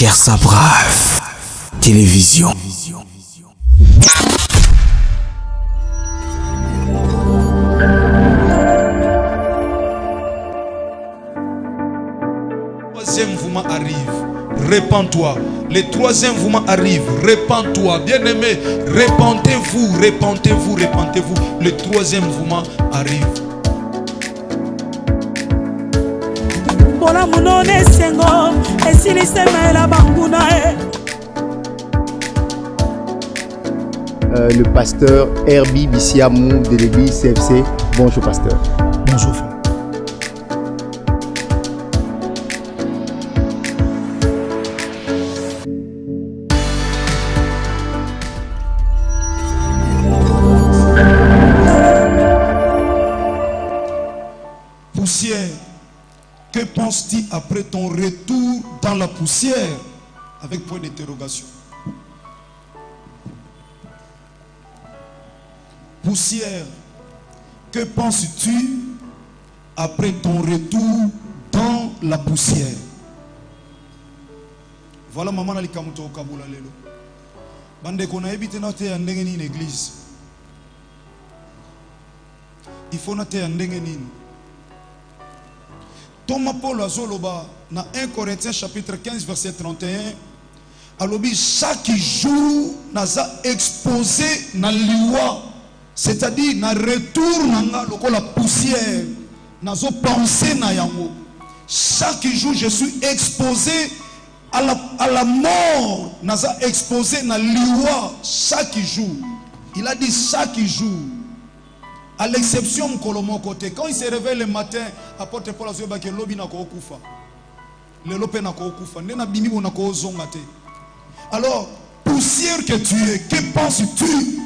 Cher Sabraf, télévision. Troisième mouvement arrive, répands-toi. Le troisième mouvement arrive, répands-toi. Bien-aimé, répandez-vous, répandez-vous, répandez-vous. Le troisième mouvement arrive. Le pasteur Herbie Bissiamou de l'église CFC. Bonjour pasteur. Bonjour frère. Poussière, que penses-tu après ton retour dans la poussière? Avec point d'interrogation. Poussière, que penses-tu après ton retour dans la poussière? Voilà maman ali kamuto kabula lelo. Bande kona ebite na te ndenge nini église. Il faut na te ndenge nini. Thomas Paul azoloba na 1 Corinthiens chapitre 15 verset 31. Alobi chaque jour naza exposé na liwa, c'est-à-dire na retour nanga lokola poussière, nazo penser na yango. Chaque jour je suis exposé à la mort, naza exposé na liwa chaque jour. Il a dit chaque jour. À l'exception de côté, quand il se réveille le matin, apporte Paul a dit que l'obi na ko kufa. Le lope na ko kufa. Nena bimi na ko zongate. Alors, poussière que tu es, que penses-tu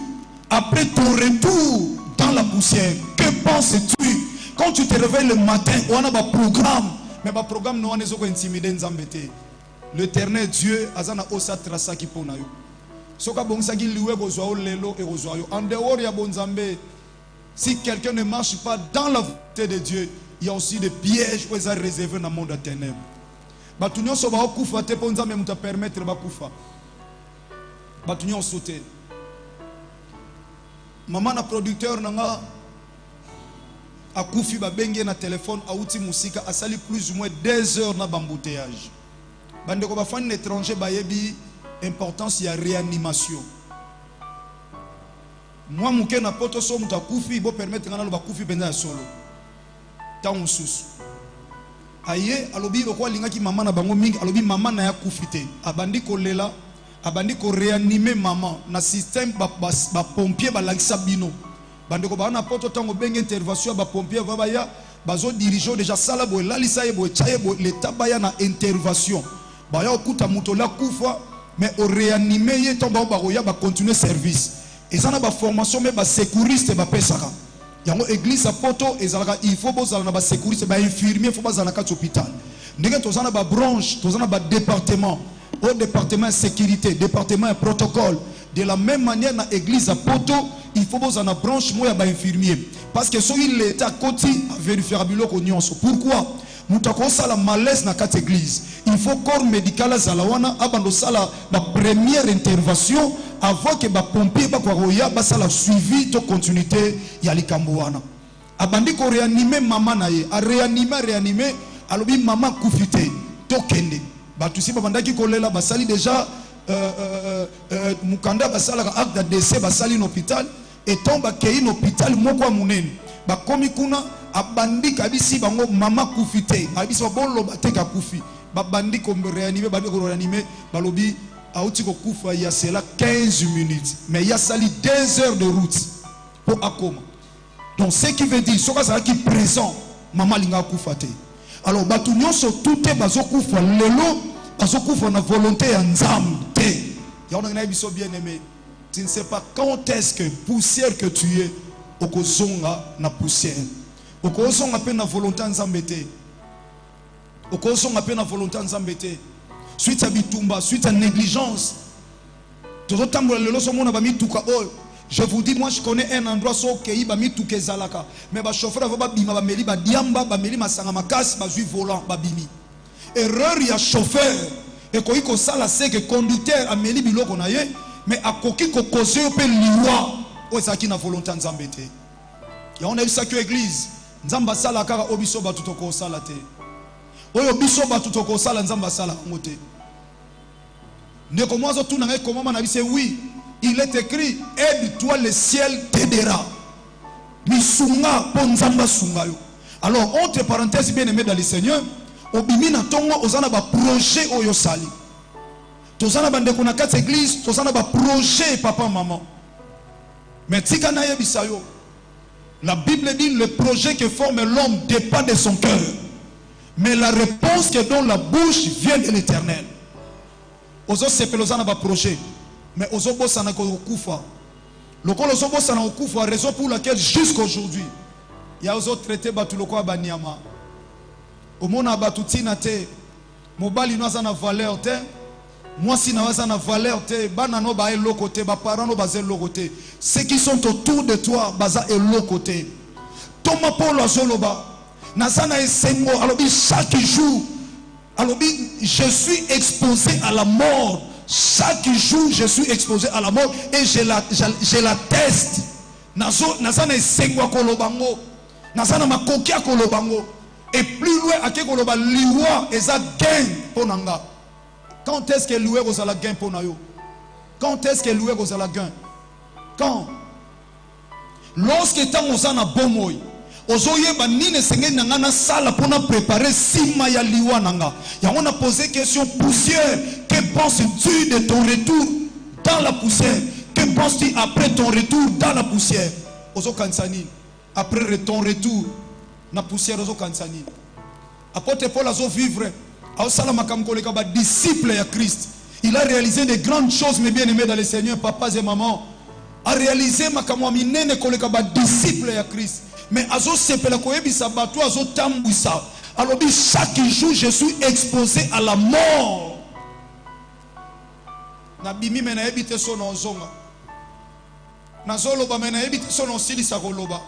après ton retour dans la poussière? Que penses-tu quand tu te réveilles le matin? On a un programme, mais le programme nous a intimidé nzambete. L'Éternel Dieu azana osa trasa ki pona yo. Soka bongsa ki liwe bozwa o lelo e bozwa yo. En dehors ya bonzambe. Si quelqu'un ne marche pas dans la volonté de Dieu, il y a aussi des pièges qui sont réservés dans le monde de ténèbres. Batunyo so ba okufa te ponza me muta permettre ba kufa. Batunyo sauter. Maman na producteur nanga akufi ba bengi na téléphone auti musika asali plus ou moins 2 heures na bambouteillage. Bande ko ba fan étranger ba yebi importance ya réanimation. Moi mouké na poto so muta kufi bo permettre ngana lo ba kufi benza solo. Tant sous. Aye alobi lokwa linga ki maman na bango mingi alobi maman na ya kufite. Abandi ko lela, abandi ko réanimer maman na système ba pompier ba lakisa bino. Bande ko ba na poto tango benga intervention ba pompier va ba ya bazo diriger déjà sala bo lalisa ye bo chaye bo l'état ba ya na intervention. Ba ya okuta muto la kufa mais au réanimer ye tomba ba ya ba continuer service. Et ça na ba formation mais ba sécuriste ba pesaka. Yango église à poto ezalaka il faut bozala na ba sécuriste ba infirmier faut bazala na hôpital. Ndenge tozana ba branche, tozana ba département, au département sécurité, département protocole. De la même manière na église à poto, il faut bozala na branche moya ba infirmier parce que so il est à côté vérifiable ko nyonso. Pourquoi? Mutako sala malaise na kat église. Il faut corps médical à zalawana abando sala la première intervention avant que ba pompier ba kwaroya ba sala suivi to continuité ya likambuana. Abandi ko réanimer maman na ye, a réanimer alobi maman kufite to kende. Ba tusi ba bandaki kolela ba sali déjà mukanda ba sala acte de décès ba sali l'hôpital et tomba kei l'hôpital moko munene. Ba komi kuna abandi kabisi bango mama kufite abisi bolo bateka kufi babandi ko réanimer bandi ko réanimer balobi auti ko kufa ya cela 15 minutes mais il y a sali 2 heures de route pour akoma. Donc ce qui veut dire soka ça qui présent mama linga kufate. Alors batu nyonso tout est bazo kufa lelo bazo kufa na volonté ya nzambe te. Ya on a biso bien aimé. Tu ne sais pas quand est-ce que poussière que tu es okozonga na poussière. Okozonga pe na volonté nzambe te. Okozonga pe na volonté nzambe te. Suite à bitumba, suite à négligence. Tout autant le so mona ba mituka oh. Je vous dis, moi je connais un endroit so kei ba mituke zalaka. Mais ba chauffeur va ba bima ba meli ba diamba ba meli masanga makasi ba jui volant ba bimi. Erreur ya chauffeur. Et quand il sala c'est que conducteur ameli biloko na ye, mais a koki ko causer au pe liwa, o ça qui na volonté nzambe te. Ya on a vu ça que église, nzamba sala kaka obiso ba tutoko sala te. Oyo biso ba tutoko sala nzamba sala ngote. Ne commence tout na comment na bi c'est oui, il est écrit aide-toi le ciel t'aidera. Misunga po nzamba sunga yo. Alors entre parenthèses bien aimé dans le Seigneur, obimi na tongo ozana ba projet oyo sali. Tozana bande kuna kat église, tozana ba projet papa maman. Mais tika na yebisa yo. La Bible dit le projet que forme l'homme dépend de son cœur. Mais la réponse que donne la bouche vient de l'Éternel. Ozo sepelozana ba projet. Mais ozo bosana ko kufa. Lokolo ozo bosana ko kufa, raison pour laquelle jusqu'aujourd'hui il y a ozo traité batu loko abaniama. Omona batu tina te. Mobali no azana valeur te. Moi si na azana valeur te, bana no ba elo côté, ba parents no ba zelo côté. Ceux qui sont autour de toi baza elo côté. Toma Paul azoloba. Nazana esengo alobi chaque jour. Alobi je suis exposé à la mort. Chaque jour je suis exposé à la mort et je l'atteste. Nazana esengo kolobango. Nazana makoki kolobango. Et plus loin à koloba liwa eza gain ponanga. Quand est-ce que loué vous la gain pour nayo? Quand est-ce que loué vous la gain? Quand? Lorsque tant osana bomoy, ozoye banine senge nangana sala pour na préparer sima ya liwa nanga. Ya on a posé question poussière. Que penses-tu de ton retour dans la poussière? Que penses-tu après ton retour dans la poussière? Ozo kansani. Après ton retour na poussière ozo kansani. Apôtre Paul azo vivre. Disciple à Christ. Il a réalisé des grandes choses, mes bien-aimés dans le Seigneur, papas et mamans. A réalisé ma kamoamine koleka disciple à Christ. Mais azo sepela koyebisa batu azo tambwisa. Alors chaque jour je suis exposé à la mort. Na bimi mena ebite so na zonga. Na zoloba mena ebite so na silisa koloba.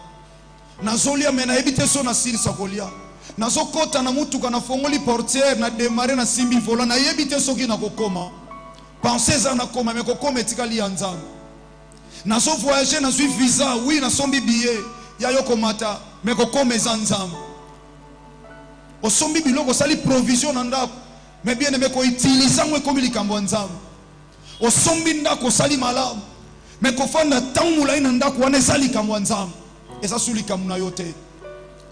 Na zolia mena ebite so na silisa kolia. Nazo kota na mutuka na fongoli portière na démarrer na simbi volant na yebite soki na kokoma pensez za na koma me kokoma etikali ya nzambe nazo voyager na suis visa oui na sombi billet ya yo komata me kokoma za nzambe osombi biloko sali provision na ndako me bien aimé ko utiliser ngwe komi likambo nzambe osombi ndako sali malamu me kofanda tamula ina ndako wana sali likambo nzambe esa suli kamuna yote.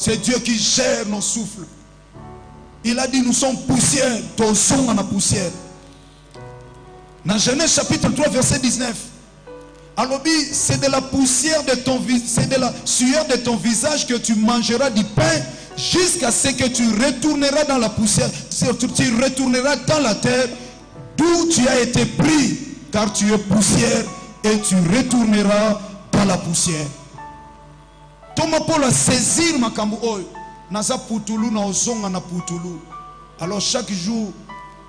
C'est Dieu qui gère nos souffles. Il a dit nous sommes poussière, ton son en la poussière. Dans Genèse chapitre 3 verset 19. Alors c'est de la poussière de ton visage, c'est de la sueur de ton visage que tu mangeras du pain jusqu'à ce que tu retourneras dans la poussière, tu retourneras dans la terre d'où tu as été pris, car tu es poussière et tu retourneras dans la poussière. Toma Paul a saisir makambo oyo naza putulu na ozonga na putulu. Alors chaque jour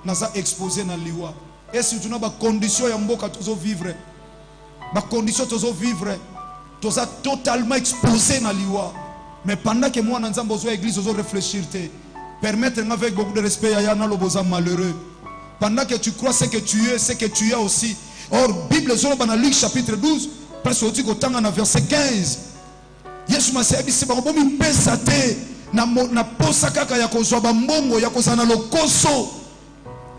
naza exposé na liwa. Et surtout na ba condition ya mboka tozo vivre. Ba condition tozo vivre. Toza totalement exposé na liwa. Mais pendant que moi na nzambo zo église ozo réfléchir te. Permettre avec beaucoup de respect ya na loboza malheureux. Pendant que tu crois ce que tu es, ce que tu as aussi. Or Bible zo na Luc chapitre 12, presque au titre tanga na verset 15. Yesu masebi se bango bomi pesa te na posa kaka ya kozwa bambongo ya kozana lokoso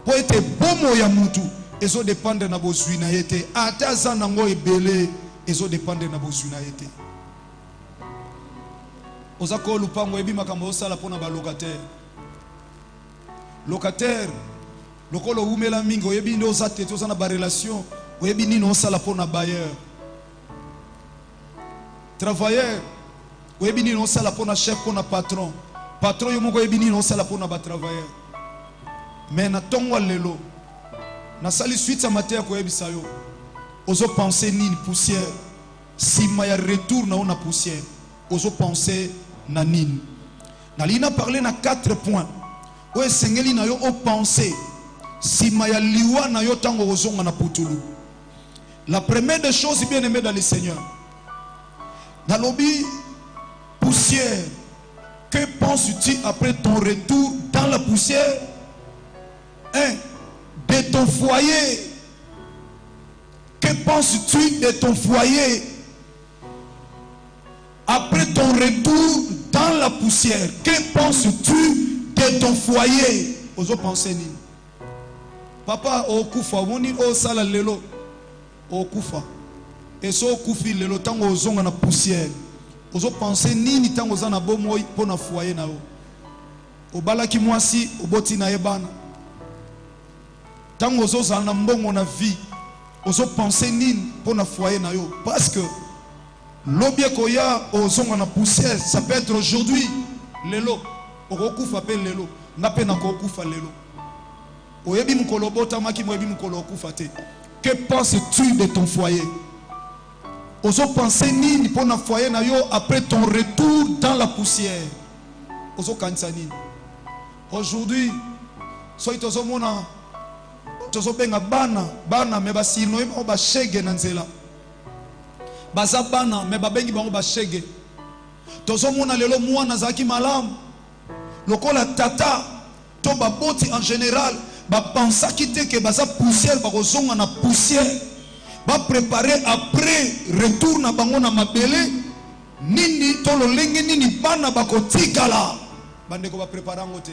po ete bomo ya mutu ezo dépendre na bozwi na yete ata za nango ebele ezo dépendre na bozwi na yete. Ozako lupango ebi makambo osala pona ba locataire. Locataire lokolo umela mingi oyebi ndo osate to na ba relation oyebi nino osala pona bailleur. Travailleur oyebi nino osala pona chef pona patron. Patron yo moko oyebi nino osala pona ba travailleur. Mais na tongo lelo na sali suite à matière koyebisa yo ozo penser nini poussière si maya retour na ona poussière ozo penser na nini na lina parler na 4 points o esengeli na yo o penser si maya liwa na yo tango ozonga na putulu. La première des choses bien aimé dans le Seigneur na lobi poussière, que penses-tu après ton retour dans la poussière? 1. ton foyer? Que penses-tu de ton foyer après ton retour dans la poussière? Que penses-tu de ton foyer? Ozo penser ni. Papa okufa moni o sala lelo okufa. Et so okufi lelo tango ozonga na poussière. Ozo penser nini tango za na bomoi po na foyer na o. Obalaki mwasi oboti na ebana. Tango ozo za na mbongo na vie. Ozo penser nini po na foyer na yo. Parce que l'objet koya ozonga na poussière, ça peut être aujourd'hui lelo. Okufa pe lelo. Ngape na okufa lelo. Oyebi mukolo bota maki moyebi mukolo okufa te. Que penses-tu de ton foyer? Ozo penser nini po na foyer na yo après ton retour dans la poussière? Ozo kanisa nini? Aujourd'hui, soy tozo mona tozo benga bana me basino ba ba shege na nzela. Baza bana me babengi bango ba shege. Tozo mona lelo mwana zaki malamu. Lokola tata to baboti en général ba pensa kite que baza poussière ba kozonga na poussière. Ba préparer après retour na bango na mabele nini to lolenge nini bana ba kotikala. Bande ko ba préparer ngote.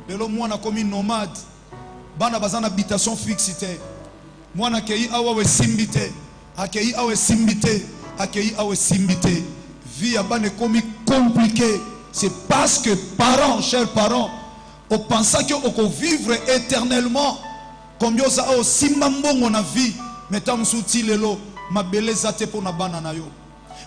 Lelo mwana komi nomade. Bana bazana habitation fixe te. Mwana kei awa we simbite. Akei awe simbite. Akei awe simbite. Vie ya bane komi compliqué. C'est parce que parents, chers parents, on pensait qu'on vivre éternellement. Comme yo sa o simbambongo na vie. Mais tant souti lelo ma beleza te pour na bana na yo.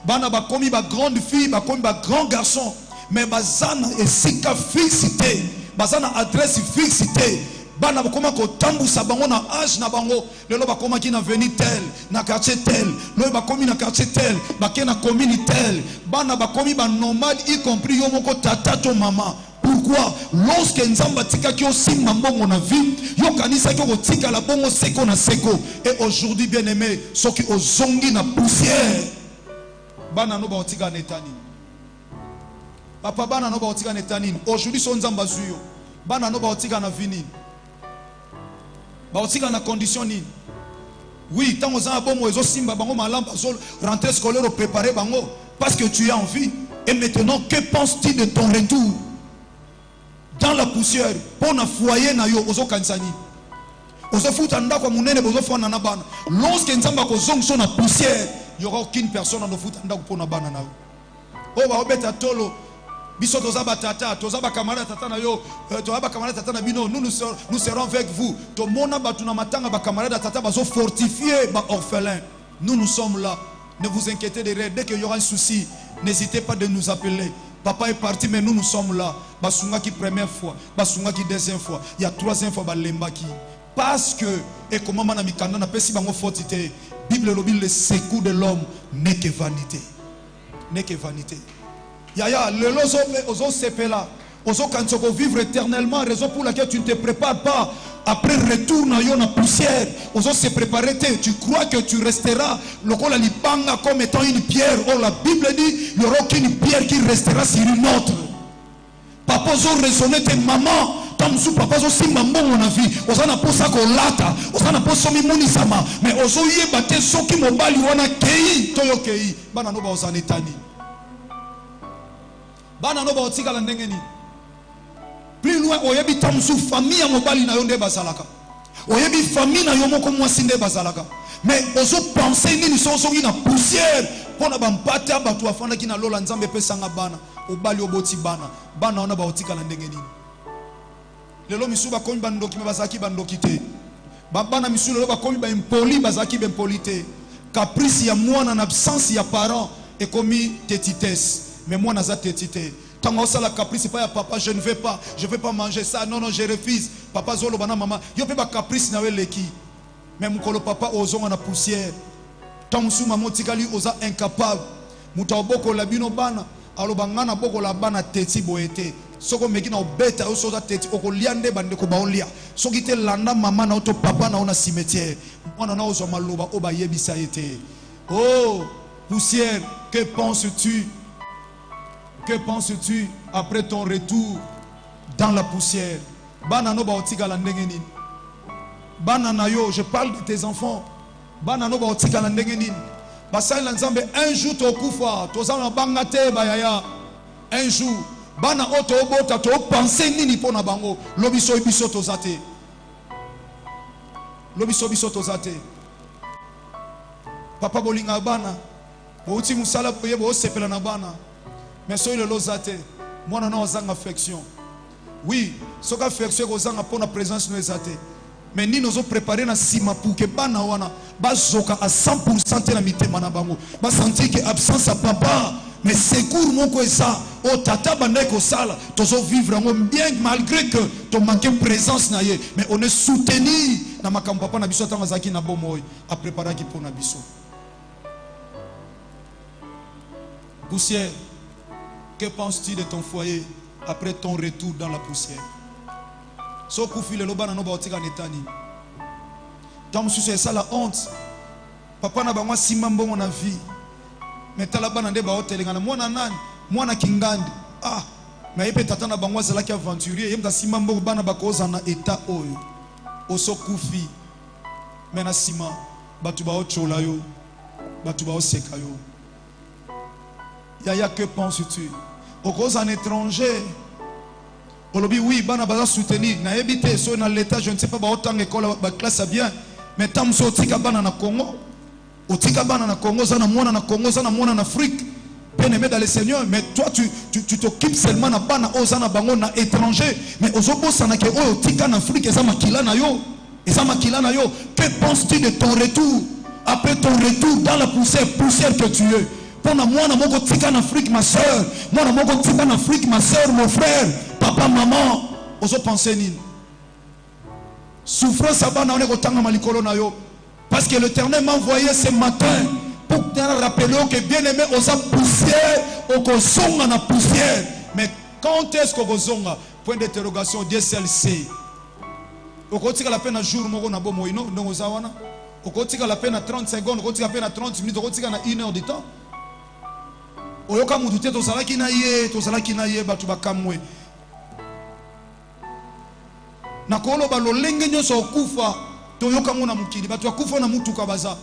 Bana ba komi ba grande fille, ba komi ba grand garçon. Mais bazana esika fixité. Bazana adresse fixité. Bana bakoma ko tambusa bango na âge na bango lelo bakoma ki na veni tel na quartier tel lelo bakomi na quartier tel baké na commune tel bana bakomi ba nomade y compris yo moko tata to maman. Pourquoi? Lorsque nzamba tika ki osimba mbongo na vie yo kanisa ki otika la bongo seko na seko. Et aujourd'hui bien aimé soki ozongi na poussière bana no ba otika netani papa bana no ba otika netani aujourd'hui son nzamba zuyo bana no ba otika na vini. Baotika na condition ni. Oui, tant aux ans bon oiseau simba bango malam bazol rentrer scolaire au préparer bango parce que tu as envie. Et maintenant que penses-tu de ton retour dans la poussière pour na foyer na yo ozo kansani. Ozo futa ndako munene bozo fona na bana. Lorsque nzamba ko zongso na poussière, il y aura aucune personne dans futa ndako pour na bana na yo. O ba obeta tolo biso tozaba tata tozaba camarade tata na yo tozaba camarade tata na bino nous serons avec vous to mona batuna matanga ba camarade tata bazo fortifier ba orphelin nous sommes là ne vous inquiétez de rien dès qu'il y aura un souci n'hésitez pas de nous appeler papa est parti mais nous sommes là basunga qui première fois basunga qui deuxième fois il y a troisième fois ba lembaki parce que et comment mana mikanda na pesi bango fortité Bible le secours de l'homme n'est que vanité Yaya, le lozo ozo sepela, ozo kanchoko vivre éternellement, raison pour laquelle tu ne te prépares pas. Après retour na yo na poussière, ozo se préparer te, tu crois que tu resteras lokola libanga comme étant une pierre. Oh la Bible dit, il n'y aura aucune pierre qui restera sur une autre. Papa ozo raisonner tes mamans, tamsu papa ozo simba mbongo na vie, ozo na posa ko lata, ozo na posa mimuni sama, mais ozo yeba te soki mobali wana kei, toyo kei, bana no ba ozo netani. Bana no ba otika la ndenge ni. Plus loin oyebi tamsu famille ya mobali na yo nde bazalaka. Oyebi famille na yo moko mwasi nde bazalaka. Mais ozo penser nini soso na poussière pona ba mpata ba to afanda ki na lola nzambe pesanga bana. Obali oboti bana. Bana ona ba otika la ndenge ni. Lelo misu ba komi bandoki me bazaki bandoki te. Bana misu lelo ba komi ba impoli bazaki ben polité. Caprice ya mwana na absence ya parents et komi tétitesse. Mais moi, je suis tétité. Quand on a la caprice, c'est pas papa, je ne vais pas manger ça. Non, je refuse. Papa, zolo, bana, maman. Yo pe ba caprice na we leki. Mais mon kolo papa, ozo na poussière. Tant que maman tikali, oza incapable. Muta oboko la bino bana. Alo bangana boko la bana teti boete. Soko meki na obeta, oso za teti. Oko liande bande ko baolia. Soki te landa maman na oto papa na ona cimetière. Mwana na ozo maloba, oba yebisa ete. Oh, poussière, que penses-tu? Que penses-tu après ton retour dans la poussière? Bana no ba otika la ndenge nini. Bananayo, je parle de tes enfants. Banano ba otika na ndenge nini. Basali na nzambe un jour tokufa, tozana bangate bayaya. Un jour bana oto obota to penser nini pona bango. Lobiso biso tozate. Lobiso biso tozate. Papa bolinga bana. Bouti musala boye bo sepela na bana. Mais so ile lozate. Mwana na ozanga affection. Oui, soka affection kozanga pona présence no ezate. Mais ni nous avons préparé na sima pour que bana wana bazoka à 100% na mitema na bango. Ba sentir que absence à papa, mais secours moko esa o tata banda ko sala, tozo vivre en bien malgré que ton manquer présence na ye, mais on est soutenu na makambo papa na biso tanga zaki na bomoy a préparer ki pour na biso. Poussière, que penses-tu de ton foyer après ton retour dans la poussière? So kufi le loba na no ba otika netani. Tant mususu esa la honte. Papa na bangwa simba mbongo na vie. Metala bana nde ba hotelinga na mwana nani? Mwana kingandi. Ah, mais yepe tata na bangwa zela ki aventurier, yemta simba mbongo bana bakoza na état oyo. Oso kufi. Mena sima batu ba ochola yo. Batu ba oseka yo. Yaya, que penses-tu? Okoza en étranger. Olobi oui, bana baza soutenir. Na ebité so na l'état, je ne sais pas ba autant école ba classe bien. Mais tam so tika bana na Congo. Otika bana na Congo, za na mwana na Congo, za na mwana na Afrique. Bien aimé dans le Seigneur, mais toi tu t'occupes seulement na bana oza na bango na étranger. Mais ozobo sana ke o tika na Afrique eza makila na yo. Eza makila na yo. Que penses-tu de ton retour? Après ton retour dans la poussière que tu es. Pour moi, je moko tika en Afrique, ma soeur. Moi, je moko tika en Afrique, ma soeur, mon frère, papa, maman. Ozo penser ni. Souffrance à bana on est kotanga malikolo na yo. Parce que l'Éternel m'a envoyé ce matin pour te rappeler que bien aimé osa poussière, okozonga na poussière. Mais quand est-ce que okozonga? Point d'interrogation, Dieu seul sait. Okotika la peine un jour moko na bomo ino ndongo zawana. Okotika la peine à 30 secondes, okotika la peine à 30 minutes, okotika na 1 heure de temps. Oyoka mutu te tozalaki na ye batu bakamwe. Na koloba lolenge nyonso okufa toyoka mona mukili batu akufa na mutuka baza.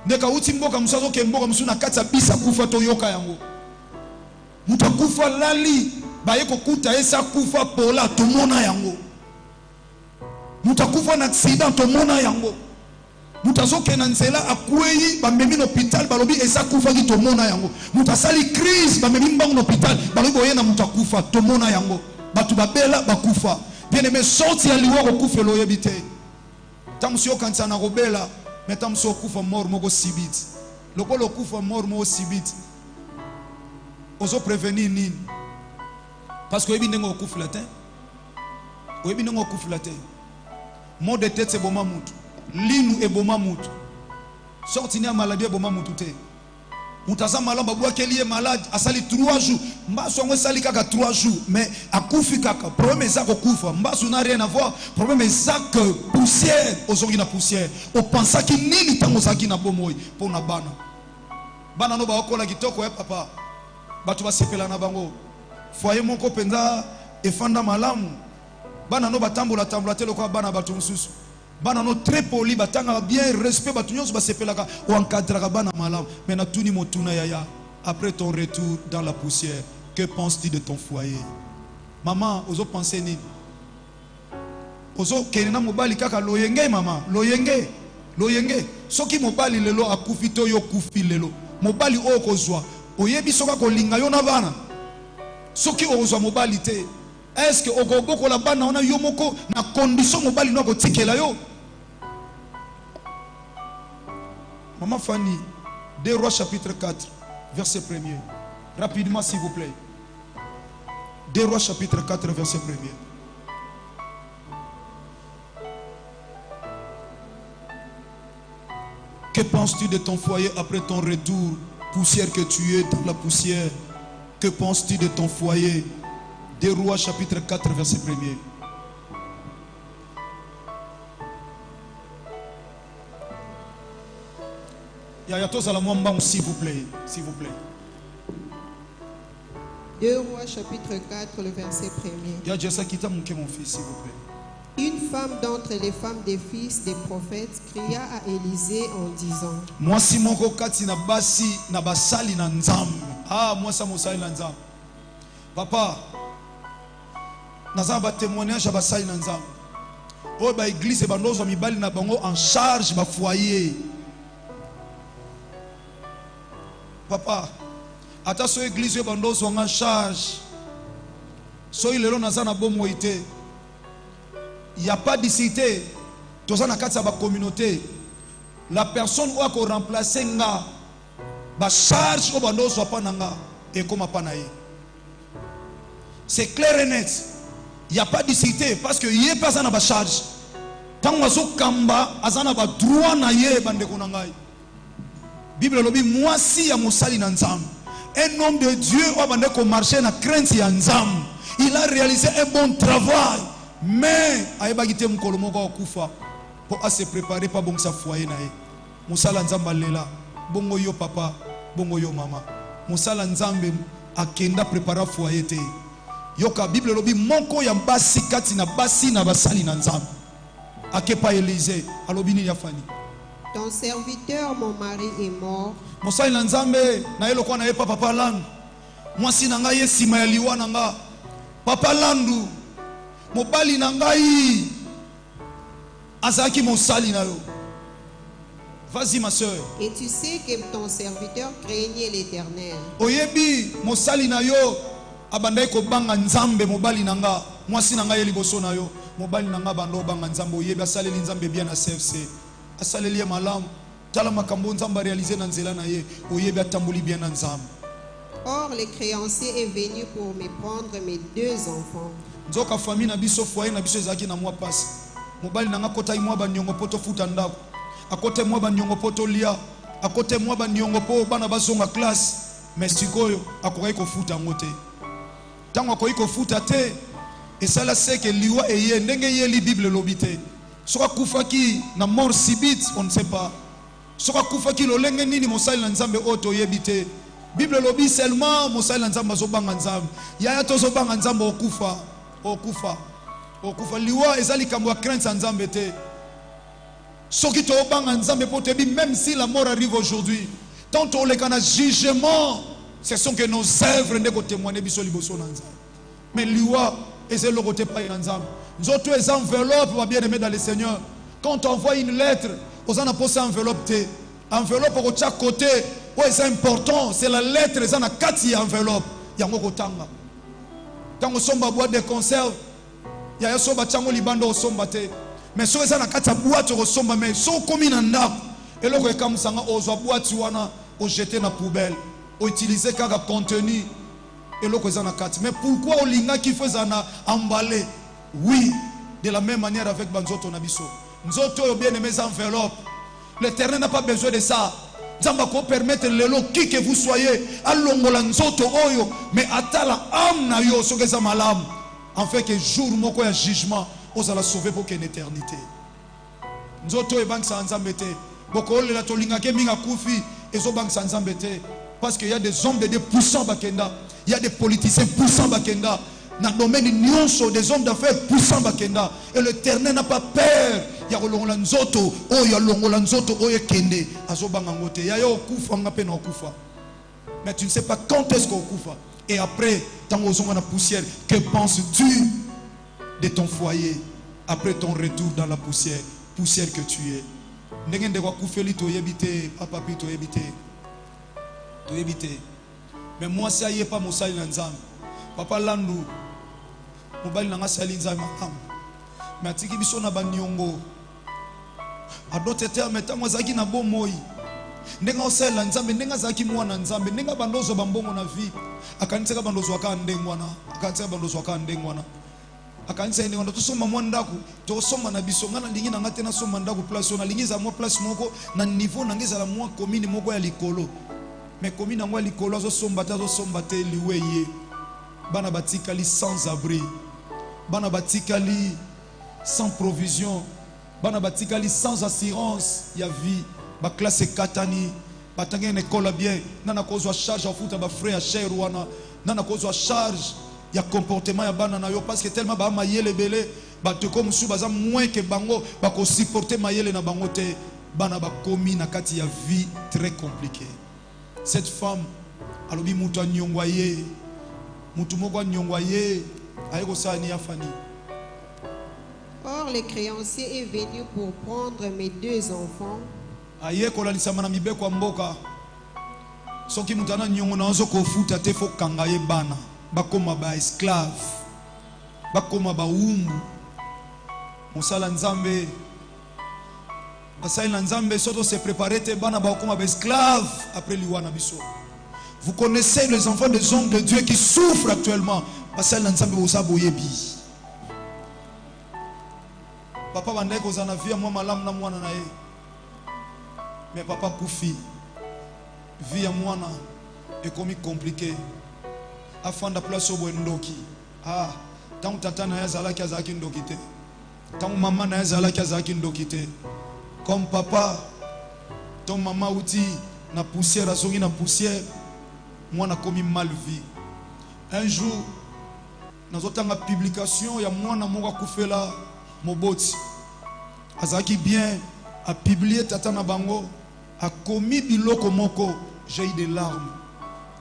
Ndeka uti mboka musazo ke mboka musu na kati ya bisa kufa toyoka yango. Mutu akufa lali baye kokuta esa kufa pola tomona yango. Mutu akufa na accident tomona yango. Mutazoke na nzela akwei bamemi na hôpital balobi esa kufa ki tomona yango. Mutasali crise bamemi mbango na hôpital balobi boye na mutakufa tomona yango. Batu babela bakufa. Bien aimé sorti ya liwa ko kufa lo yebite. Tamsio kanisa na robela mais tamsio kufa mort moko sibit. Lokolo kufa mort moko sibit. Ozo prévenir nini? Parce que yebi ndengo kufa latin. Oyebi ndengo kufa latin. Mot de tête c'est boma mutu. Linu eboma mutu. Sorti ni maladie eboma mutu te. Mutaza malamba bwa keli est malade asali 3 jours. Mbaso ngwe sali kaka 3 jours mais akufi kaka. Problème est ça ko kufa. Mbaso n'a rien à voir. Problème est ça que poussière ozongi na poussière. O pensa ki nini tango saki na bomoy pour na bana. Bana no ba okola kitoko e papa. Batu ba sepela na bango. Foyer moko penza efanda malamu. Bana no batambola te lokwa bana batu mususu. Bana no très poli batanga bien respect batu nyonso basepelaka o encadraka bana malam mais na tuni motuna yaya après ton retour dans la poussière que penses-tu de ton foyer? Maman ozo penser ni ozo kenina mobali kaka loyenge mama loyenge soki mobali lelo akufi to yo kufi lelo mobali o kozwa oyebi soka kolinga yo na bana soki ozwa mobali te. Est-ce que okoboko la bana ona yo moko na condition mobali no kotikela yo? Maman Fanny, 2 Rois chapitre 4 verset 1er. Rapidement s'il vous plaît. 2 Rois chapitre 4 verset 1er. Que penses-tu de ton foyer après ton retour? Poussière que tu es dans la poussière. Que penses-tu de ton foyer? 2 Rois chapitre 4 verset 1er. Yayatos à la mwamba s'il vous plaît. S'il vous plaît. 2 Rois chapitre 4 le verset 1er. Yadjessa kita mon fils s'il vous plaît. Une femme d'entre les femmes des fils des prophètes cria à Élisée en disant: Mwasi moko kati na basi na basali na nzambe. Ah, mwasa mosali na nzambe. Papa, naza ba témoignage ya basali na nzambe. Oyo ba église bandozo mibali na bango en charge ba foyer. Papa, ata so église bandozo en charge. So ilelo naza na bomo ite. Il n'y a pas d'icité. Tous en akatsa ba communauté. La personne où a ko remplacer nga ba charge au bando soit pas nanga et comme pas naïe. C'est clair et net. Il n'y a pas d'icité parce que yé personne na ba charge. Tant wazo kamba azana ba droit na yé bande konangai. Bible lobi mwasi ya mosali na nzambe. Un homme de Dieu ou bande ko marcher na crainte ya nzambe. Il a réalisé un bon travail. Mais aïba gite mukolo moko okufa pour se préparer pas bon sa foyer nae. Musala nzamba lela bongo yo papa bongo yo mama. Musala nzambe akenda préparer foyer te. Yoka Bible lobi monko ya basi kati na basi na basali na nzambe. Akepa Élisée alobi ni yafani. Ton serviteur mon mari est mort. Musala na nzambe na yelo kwa na yepa papa landu. Mwasi na nga yesima ya liwa na nga. Papa landu mobali na ngai azaki mosali na yo. Vas-y ma soeur. Et tu sais que ton serviteur craignait l'Éternel. Oyebi mosali na yo abandai ko banga nzambe mobali na nga mwasi na ngai liboso na yo mobali na nga bando banga nzambe oyebi asaleli nzambe bien na CFC asaleli malamu tala makambo nzambe réaliser na nzela na ye oyebi atambuli bien na nzambe. Or le créancier est venu pour me prendre mes 2 enfants. Nzoka famille na biso foyer na biso ezaki na mwa pasi. Mobali na nga kota imwa ba nyongo poto futa ndako. Akote mwa ba nyongo poto lia. Akote mwa ba nyongo po bana bazonga classe. Mais sikoyo akokai ko futa ngote. Tango akokai ko futa te. Esala seke liwa eye ndenge ye li Bible lobite. Soka kufaki na mort subite on ne sait pas. Soka kufaki lolenge nini mosali na nzambe oto yebite. Bible lobi seulement mosali na nzambe azobanga nzambe. Yaya tozobanga nzambe okufa. Okufa liwa ezali kambo crainte nzambe te. Soki to obanga nzambe potebi même si la mort arrive aujourd'hui. Tant on les kana jugement, ce sont que nos œuvres ne ko témoigner biso liboso na nzambe. Mais liwa ezeli lokote pa na nzambe. Nzoto ez enveloppe va bien aimé dans le Seigneur. Quand on envoie une lettre, aux en apose enveloppe te. Enveloppe au chaque côté, ouais c'est important, c'est la lettre ez na kati enveloppe. Yango kotanga. Quand on somba boîte de conserve, il y a somba chango libando somba te. Mais so eza na kati boîte au somba mais so komi na ndako. Et loko ekamsanga ozwa boîte wana o jeter na poubelle, o utiliser kaka contenu et loko eza na kati. Mais pourquoi olinga ki fait na emballé? Oui, de la même manière avec banzoto na biso. Nzoto yo bien aimé enveloppe. L'Éternel n'a pas besoin de ça. Nzamba ko permettre lelo qui que vous soyez alongola nzoto oyo mais atala âme na yo sokeza malamu en fait que jour moko ya jugement ozala sauver pour une éternité. Nzoto e bank sa nzambe te boko lela tolinga ke minga kufi ezo bank sa nzambe te parce qu'il y a des hommes de puissants bakenda, il y a des politiciens puissants bakenda dans le domaine nyonso des hommes d'affaires puissants bakenda et l'Éternel n'a pas peur. Ya kolongola nzoto oyo longola nzoto oyo kende azobanga ngote ya yo okufa nga pe na okufa. Mais tu ne sais pas quand est-ce qu'on okufa. Et après tant ozonga na poussière, que penses-tu de ton foyer après ton retour dans la poussière que tu es? Ndenge ndeko kufeli to yebite papa pi to yebite mais moi ça y est pas mosali na nzambe papa landu mobali na ngasali nzambe makam mais atiki biso na banyongo à d'autres termes tant azaki na bomoi ndenga osela nzambe ndenga azaki mwana nzambe ndenga bandozo bambongo na vie akaniseka bandozo aka ndengwana akaniseka bandozo aka ndengwana akaniseka ndengwana tosoma mwandaku tosoma na biso ngana lingi na ngate na soma ndaku place na lingi za mo place moko na niveau na ngeza la mo commune moko ya likolo mais commune ngwa likolo zo somba te liweye bana batikali sans abri bana batikali sans provision bana batikali sans assurance ya vie ba classe katani batanga une école bien nana kozwa charge en foot ba frère cher wana nana kozwa charge ya comportement ya bana na yo parce que tellement ba mayele belé bato comme sou baza moins que bango bako supporter mayele na bango te bana bakomi na kati ya vie très compliquée. Cette femme alobi mutu anyongwaye mutu moko anyongwaye ayeko sani ya fani. Or le créancier est venu pour prendre mes 2 enfants. Aye kolalisama na mibeko ya mboka. Soki mutu ana nyongo na ozo kofuta te fo kanga ye bana bakoma ba esclave bakoma ba umbu mosala nzambe basali na nzambe soto se préparer te bana bakoma ba esclave après liwana biso. Vous connaissez les enfants des hommes de Dieu qui souffrent actuellement basali na nzambe bosa boyebi. Papa bandai kozana vie moi malamu na mwana na ye mais papa kufi vie ya mwana ekomi compliqué afanda place obo ndoki tant tata na yazalaki azalaki ndoki te tant mama na yazalaki azalaki ndoki te comme papa ton mama uti na poussière azongi na poussière mwana komi mal vie. Un jour nazotanga publication ya mwana moko akufela moboti azalaki bien a publier tata na bango a commis biloko moko. J'ai eu des larmes.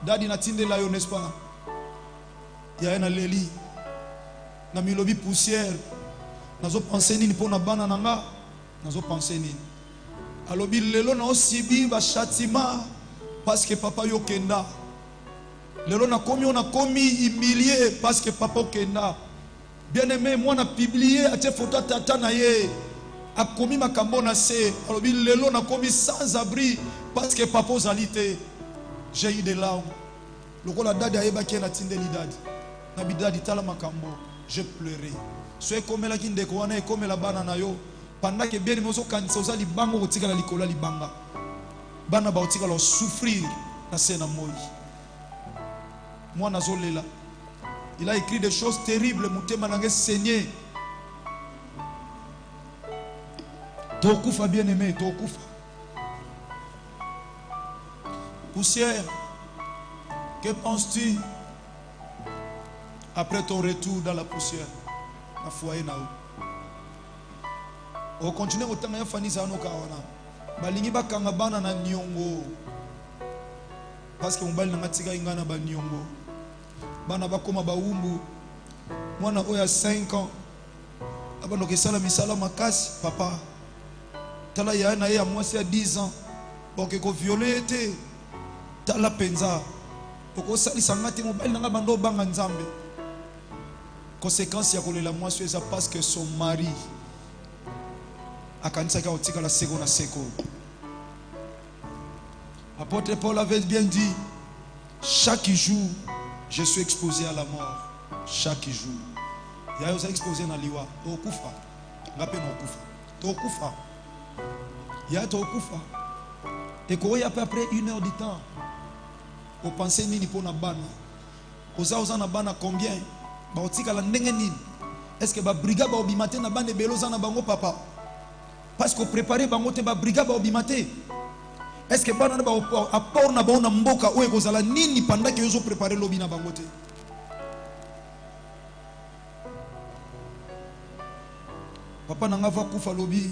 Dadi na tinde la yo, n'est-ce pas? Ya na leli. Na milobi poussière. Nazo penser nini pour na bana nanga. Nazo penser nini. Alobi lelo na osibi ba châtiment parce que papa yo kenda. Lelo na komi on a commis humilié parce que papa kenda. Bien aimé, moi na publié a te photo tata na ye. A commis ma kambona se. Alobi lelo na komi sans abri. Parce que papa ozalité, j'ai eu des larmes. Le rôle dadi aeba qui na tindeli dadi. Na bidadi tala makambo, j'ai pleuré. Soe comme la kinde ko wana e comme la bana na yo. Pendant que bien mozo kanisa ozali bango kotika la likola libanga. Bana ba otika lo souffrir na sena moi. Moi nazolela. Il a écrit des choses terribles, mutema nange saigné. Tokufa bien aimé, tokufa. Poussière, que penses-tu après ton retour dans la poussière? Na foyer na o continue otanga ya fani za no kawana balingi bakanga bana na nyongo parce que mbali na matika ingana ba nyongo bana bakoma ba umbu mwana oya 5 ans abano kesala misala makasi papa tala ya na ya mwasi ya 10 ans ok ko violer te tala penza poko sali sangati mobile nanga bando banga nzambe. Conséquence ya kolela mwasi eza parce que son mari akanisa ka otika la seko na seko. Apôtre Paul avait bien dit, chaque jour je suis exposé à la mort. Chaque jour ya yo exposé na liwa okufa ngape na okufa to okufa ya to okufa et ko ya après 1 heure du temps. Vous pensez nini pour na bana? Oza na bana combien? Ba otika la ndenge nini? Est-ce que ba brigade ba obimate na bana beloza na bango papa? Parce que préparer bango te ba brigade ba obimate. Est-ce que bana ba apport na ba na mboka o ekozala nini pendant que yozo préparer lobi na bango te? Papa nanga va kufa lobi,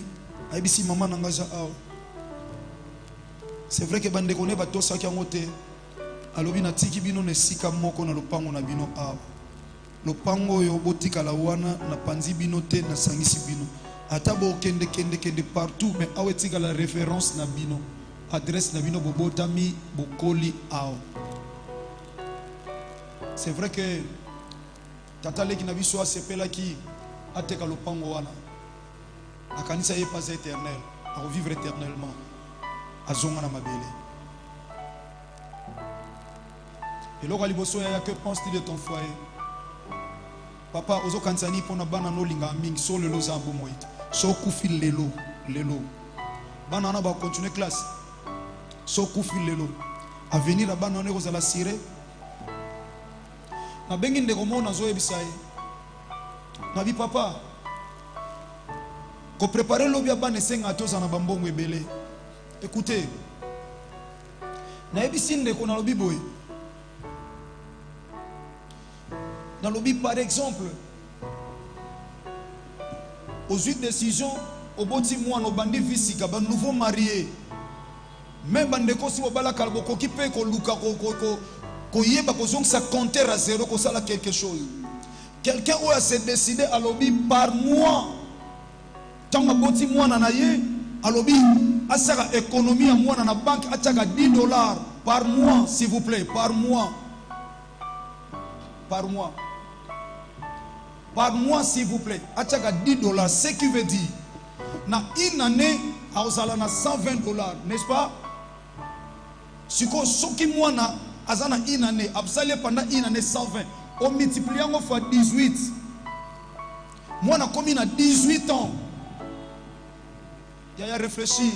ayebisi maman nanga za aw. C'est vrai que bande kone ba tosa ki ngote. Alobi na tiki bino ne sika moko na lopango na bino awa. Lopango yo botika la wana na panzi bino te na sangisi bino. Ata bo kende partout mais awe tika la référence na bino. Adresse na bino bobotami bokoli awa. C'est vrai que tata leki na biso asepela ki ateka lopango wana. Akanisa ye pas éternel, à revivre éternellement. Azonga na mabele. Et là, que penses-tu de ton foyer? Papa, ozo kansani pona bana no linga mingi so lelo zambo moite. So kufi lelo. Bana na ba continuer classe. So kufi lelo. Avenir la bana ne kozala sire. Na bengi ndeko mona zo ebisai. Na bi papa. Ko préparer lobi ya bana senga toza na bambongo ebele. Écoutez. Na ebisi ndeko na lobi boy. Dans le Bible, par exemple, aux 8 décisions, au boti moi no bandi visika ba nouveau marié. Même bandeko si obala kalboko ki pe ko luka ko yeba ko zong sa compter à zéro ko sala quelque chose. Quelqu'un où a se décidé à lobby par mois. Tant boti moi na ye à lobby à sa économie à moi na banque à tchaka $10 par mois s'il vous plaît, par mois. Par mois. Par mois, s'il vous plaît. Achaka $10. Ce qui veut dire, dans une année, à na $120, n'est-ce pas? Si ce qui moi na azana une année, absalé pendant une année 120, on multiplie en fois 18. Moi na commis à 18 ans. Il y a réfléchi.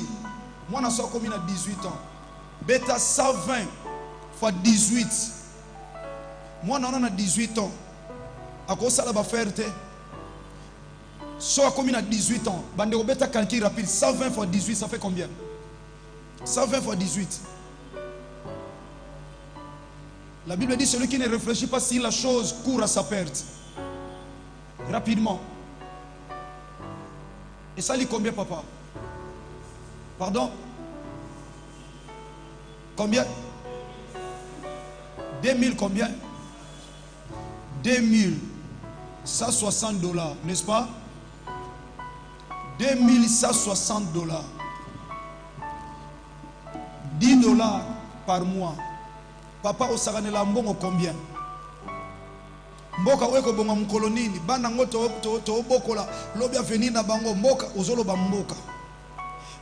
Moi na so commis à 18 ans. Beta 120 fois 18. Moi na on a 18 ans. À cause ça va faire soit comme il a 18 ans, bande obeta calcul rapide, 120 fois 18 ça fait combien? 120 fois 18. La Bible dit celui qui ne réfléchit pas si la chose court à sa perte. Rapidement. Et ça lit combien papa? Pardon? Combien? 2000 combien? 2160 $, n'est-ce pas? 2160 $. $10 par mois. Papa osakane la mbongo combien? Mboka weko bonga mkolonini. Bana ngoto to bokola. Lobia venir na bango mboka ozolo ba mboka.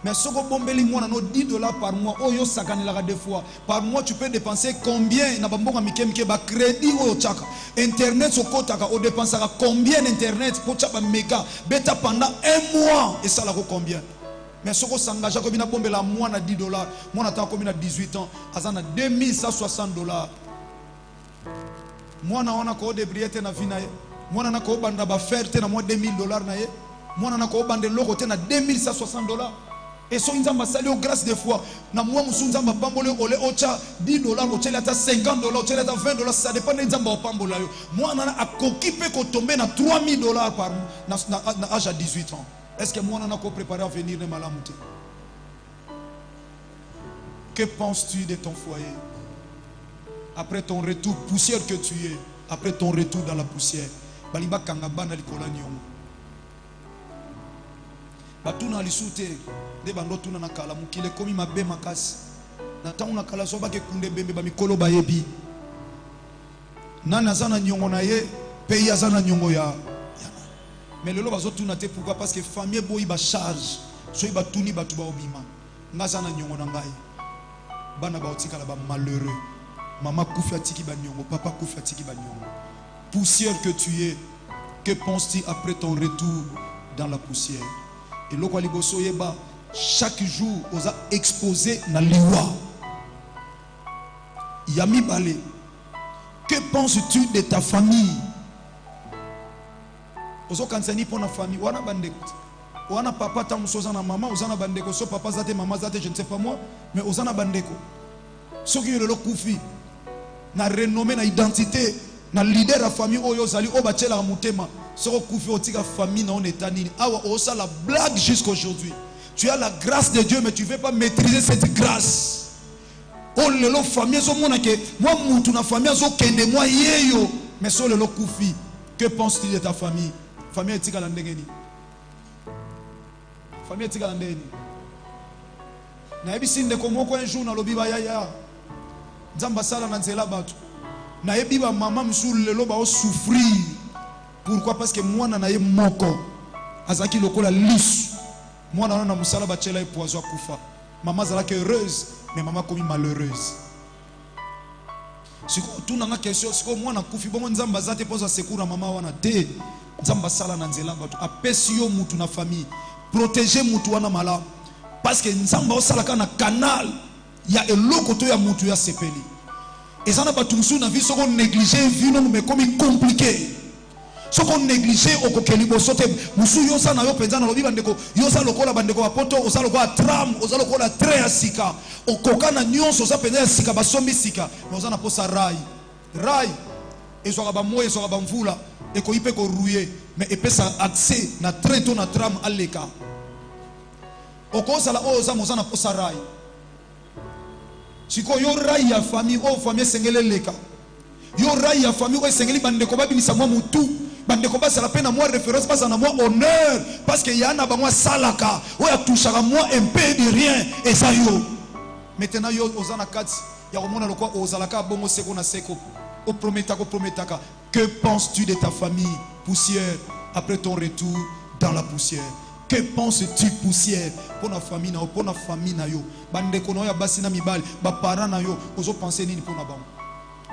Mais ce que bombeli mwana no $10 par mois, oh yo sakanela deux fois. Par mois tu peux dépenser combien na bambonga mikemike ba crédit o chaka. Internet sokotaka o dépensera combien d'internet pour chapa méga beta pendant un mois et ça la combien? Mais ce que s'engage comme na bombela moi na $10, moi na ta comme na 18 ans, azana $2160. Moi na ona ko débriété na vie na ye. Moi na ko banda ba faire te na moi $2000 na ye. Moi na ko bande loko te na $2160. Et so nzamba sali au grâce des fois na moi musunzamba pambole ole ocha $10 ochela ta $50 ochela ta $20, ça dépend de nzamba opambola yo. Moi na akoki pe ko tomber na $3000 par mois na âge à 18 ans. Est-ce que moi na ko préparer à venir de malamute? Que penses-tu de ton foyer après ton retour poussière que tu es, après ton retour dans la poussière? Baliba kanga bana likola nyongo. Batuna lisute de bando tuna na kala mukile komi mabe makasi na tangu na kala so bake kunde bembe ba mikolo ba yebi nana zana nyongo na ye pays azana nyongo ya mais lelo bazo tuna te pourquoi? Parce que famille boyi ba charge so ba tuni batu ba obima ngazana nyongo na ngai bana ba otika la ba malheureux maman kufi atiki ba nyongo papa kufi atiki ba nyongo. Poussière que tu es, que penses-tu après ton retour dans la poussière? Et lo kwa liboso yeba chaque jour oza exposé na liwa yami balé. Que penses-tu de ta famille? Ozo kansani pour na famille wana bandeko wana papa ta musoza na mama ozana bandeko so papa zate mama zate je ne sais pas moi mais ozana bandeko soki yo lo kufi na renommé na identité na leader la famille oyo zali o bachela mutema. Soko kufi otika famille na on état nini awa osa la blague jusqu'aujourd'hui. Tu as la grâce de Dieu mais tu ne veux pas maîtriser cette grâce. Oh lelo famille so mona ke moi mutu na famille so kende moi yeyo mais so lelo kufi. Que penses-tu de ta famille? Famille etika la ndengeni. Famille etika la ndengeni. Na ebi sinde ko moko un jour na lobi ba yaya. Nzamba sala na nzela batu. Na ebi ba mama msul lelo ba o souffrir. Pourquoi? Parce que moi na ye moko azaki lokola lis moi na musala ba chela e poison kufa. Maman zalaki heureuse mais maman comme malheureuse. Si tout na question si moi na kufi bongo nzamba zate poza secours maman wana te nzamba sala na nzela batu apesi yo mutu na famille protéger mutu wana mala parce que nzamba osala kana canal ya eloko to ya mutu ya sepeli. Et ça n'a pas tout sous na vie soko négliger vie non mais comme compliqué. Ce qu'on néglige au kokelibo sote musu yosa na yo penza na lobi bandeko yosa lokola bandeko bapoto osa lokola tram osa lokola tre ya sika okoka na nyonso osa penza ya sika basombi sika mais osa na posa rai ezoka ba moye ezoka ba mvula et qu'on peut rouiller mais et peut ça accès na très tôt na trame à l'écart au cause la oza mozana posa rai siko yo rai ya famille o famille sengele leka yo rai ya famille o sengeli bande ko babinisa mwa mutu bande ko basa la peine moi référence basa na moi honneur parce que yana ba moi salaka o ya touchaka moi un peu de rien et ça yo maintenant yo ozana kati ya komona lokwa ozalaka bongo seko na seko o prometaka que penses-tu de ta famille poussière après ton retour dans la poussière? Que penses-tu poussière pour la famille na pour la famille na yo bande ko no ya basi na mibali ba parents na yo ozo penser nini pour na bango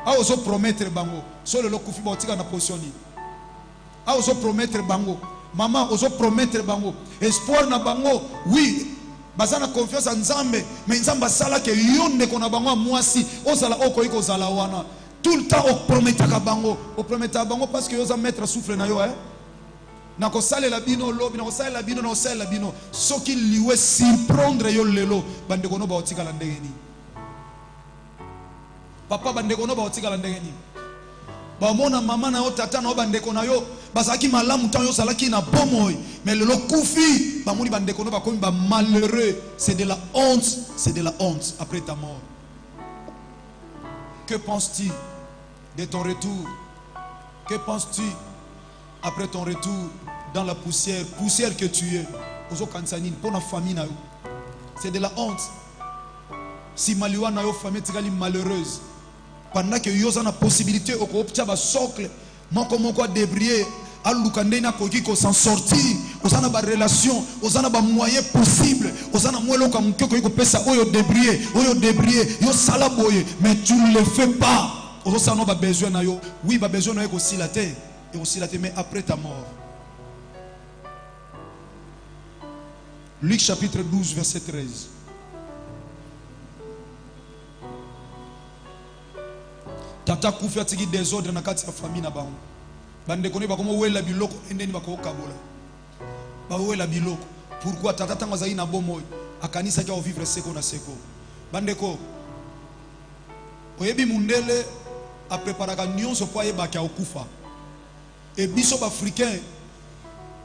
a ozo promettre bango so le lokufi ba otika na position ni a ozo promettre bango maman ozo promettre bango espoir na bango oui bazana confiance en Nzambe mais Nzamba sala ke yonde ko na bango mwasi ozala okoyiko zala wana tout le temps o prometaka bango parce que yoza mettre souffle na yo na ko sale la bino lobi na ko sale la bino na ko sale la bino soki liwe surprendre yo lelo bande ko no ba otika la ndenge ni papa bande ko no ba otika la ndenge ni ba mona mama na yo tata na yo bande ko na yo basaki malamu tan yo salaki na bomoy mais lelo kufi ba moni bande ko no ba komi ba malheureux c'est de la honte après ta mort. Que penses-tu de ton retour? Que penses-tu après ton retour dans la poussière que tu es? Ozo kansanine pour la famille na yo. C'est de la honte. Si maliwa na yo famille tikali malheureuse pendant que yo za na possibilité au koptia ba socle moko débrouiller alukande na koki ko s'en sortir ozana ba relation ozana ba moyen possible ozana mwelo ka mukeko ko pesa oyo débrouiller yo sala boye mais tu ne le fais pas ozosana ba besoin na yo oui ba besoin na yo aussi la terre et aussi la terre mais après ta mort. Luc chapitre 12 verset 13. Tata kufi atiki désordre na kati ya famille na bango bande koni ba komo wela biloko endeni ba ko kabola ba wela biloko pourquoi tata tango zayi na bomoy akanisa kia vivre seko na seko bande ko oyebi mundele a préparaka nyonso po yeba kia okufa et biso ba africain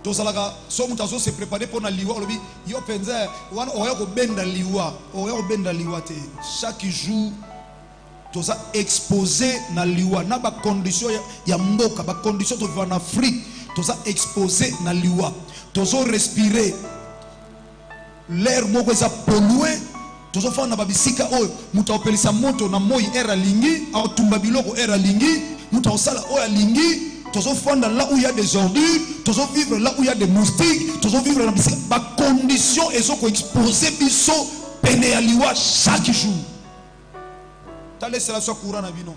to salaka so mutazo se préparer pour na liwa olobi yo penza wana oya ko benda liwa te chaque jour toza exposé na liwa na ba condition ya mboka ba condition to vivre en Afrique toza exposé na liwa tozo respirer l'air moko eza pollué tozo fana ba bisika oyo muta opelisa moto na moi era lingi au tumba biloko era lingi muta osala oyo lingi tozo fanda là où il y a des ordures tozo vivre là où il y a des moustiques tozo vivre na bisika ba condition ezo ko exposer biso pene ya liwa chaque jour. Laisse la courant na bino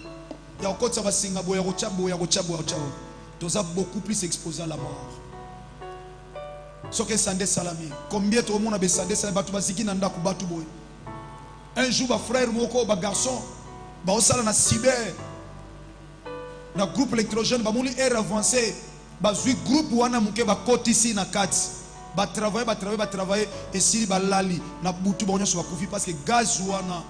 ya okotsa basinga boya ko chabo toza beaucoup plus exposé à la mort soke sande salami combien to mona be sande salami batu basiki na ndako batu boy un jour ba frère moko ba garçon ba osala na cyber na groupe électrogène ba moni air avancé ba zui groupe wana muke ba kotisi na kati ba travailler et si ba lali na butu ba onyoso ba kufi parce que gaz wana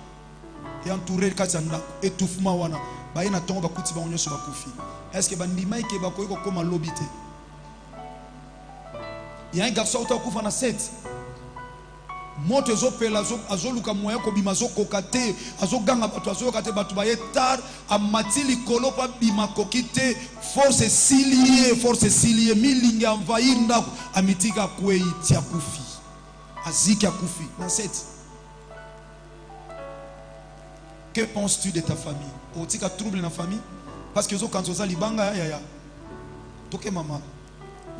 et entouré katanda étouffement wana ba ina tongo bakuti ba onyoso bakufi est-ce que bandima ke ba koyiko koma lobité il y a un garçon qui kufa na 7 moto zo pela zo luka moya ko bima zo kokate azo ganga bato azo kokate bato ba yetar amatili kolo pa bima kokite force silie milingi envahir ndako amitika kwei tia kufi aziki akufi na 7. Que penses-tu de ta famille? Otika trouble dans la famille parce que quand on libanga ya toke maman.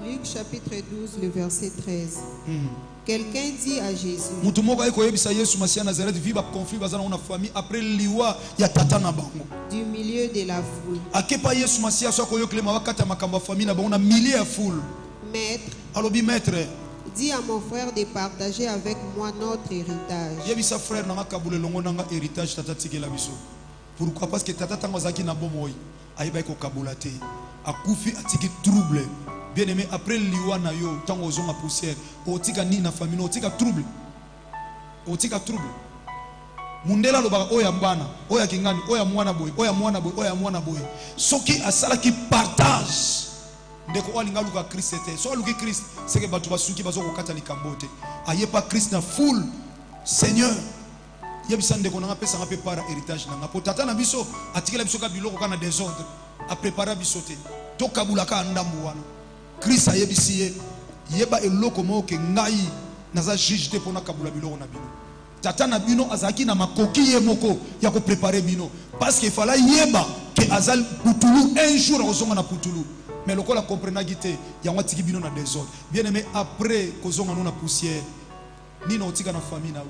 Luc chapitre 12 le verset 13. Quelqu'un dit à Jésus. Mutu moko ayeko yebisa Yesu Masia Nazareth viva conflit bazana na famille après liwa ya tata na bango. Du milieu de la foule. Akepa Yesu Masia so ko yokle mawakata makamba famille na bango na milieu ya foule. Maître. Alobi maître. Dis à mon frère de partager avec moi notre héritage. Yebisa frère nanga kabule longo nanga héritage tata tikela biso. Pourquoi? Parce que tata tango zaki na bomoy ayeba ko kabula te. Akufi atiki trouble. Bien aimé après liwa na yo tango zonga poussière otika ni na famille otika trouble. Mundela loba oya mbana oya kingani oya mwana boy soki asala ki partage ndeko alinga luka Christ était so luki Christ c'est que batu basuki bazo kokata likambote aye pas Christ na full Seigneur yebisa ndeko na pesa nga pe para héritage na po tata na biso atikela biso ka biloko kana désordre a préparer biso te to kabula ka ndambu wana Christ ayebisi ye yeba eloko mo ke ngai naza juge te pona kabula biloko na bino tata na bino azaki na makoki ye moko ya ko préparer bino parce qu'il fallait yeba que azal putulu un jour ozonga na putulu mais le la comprendre gité yango tiki bino na désordre bien aimé après kozonga na poussière ni na otika na famille na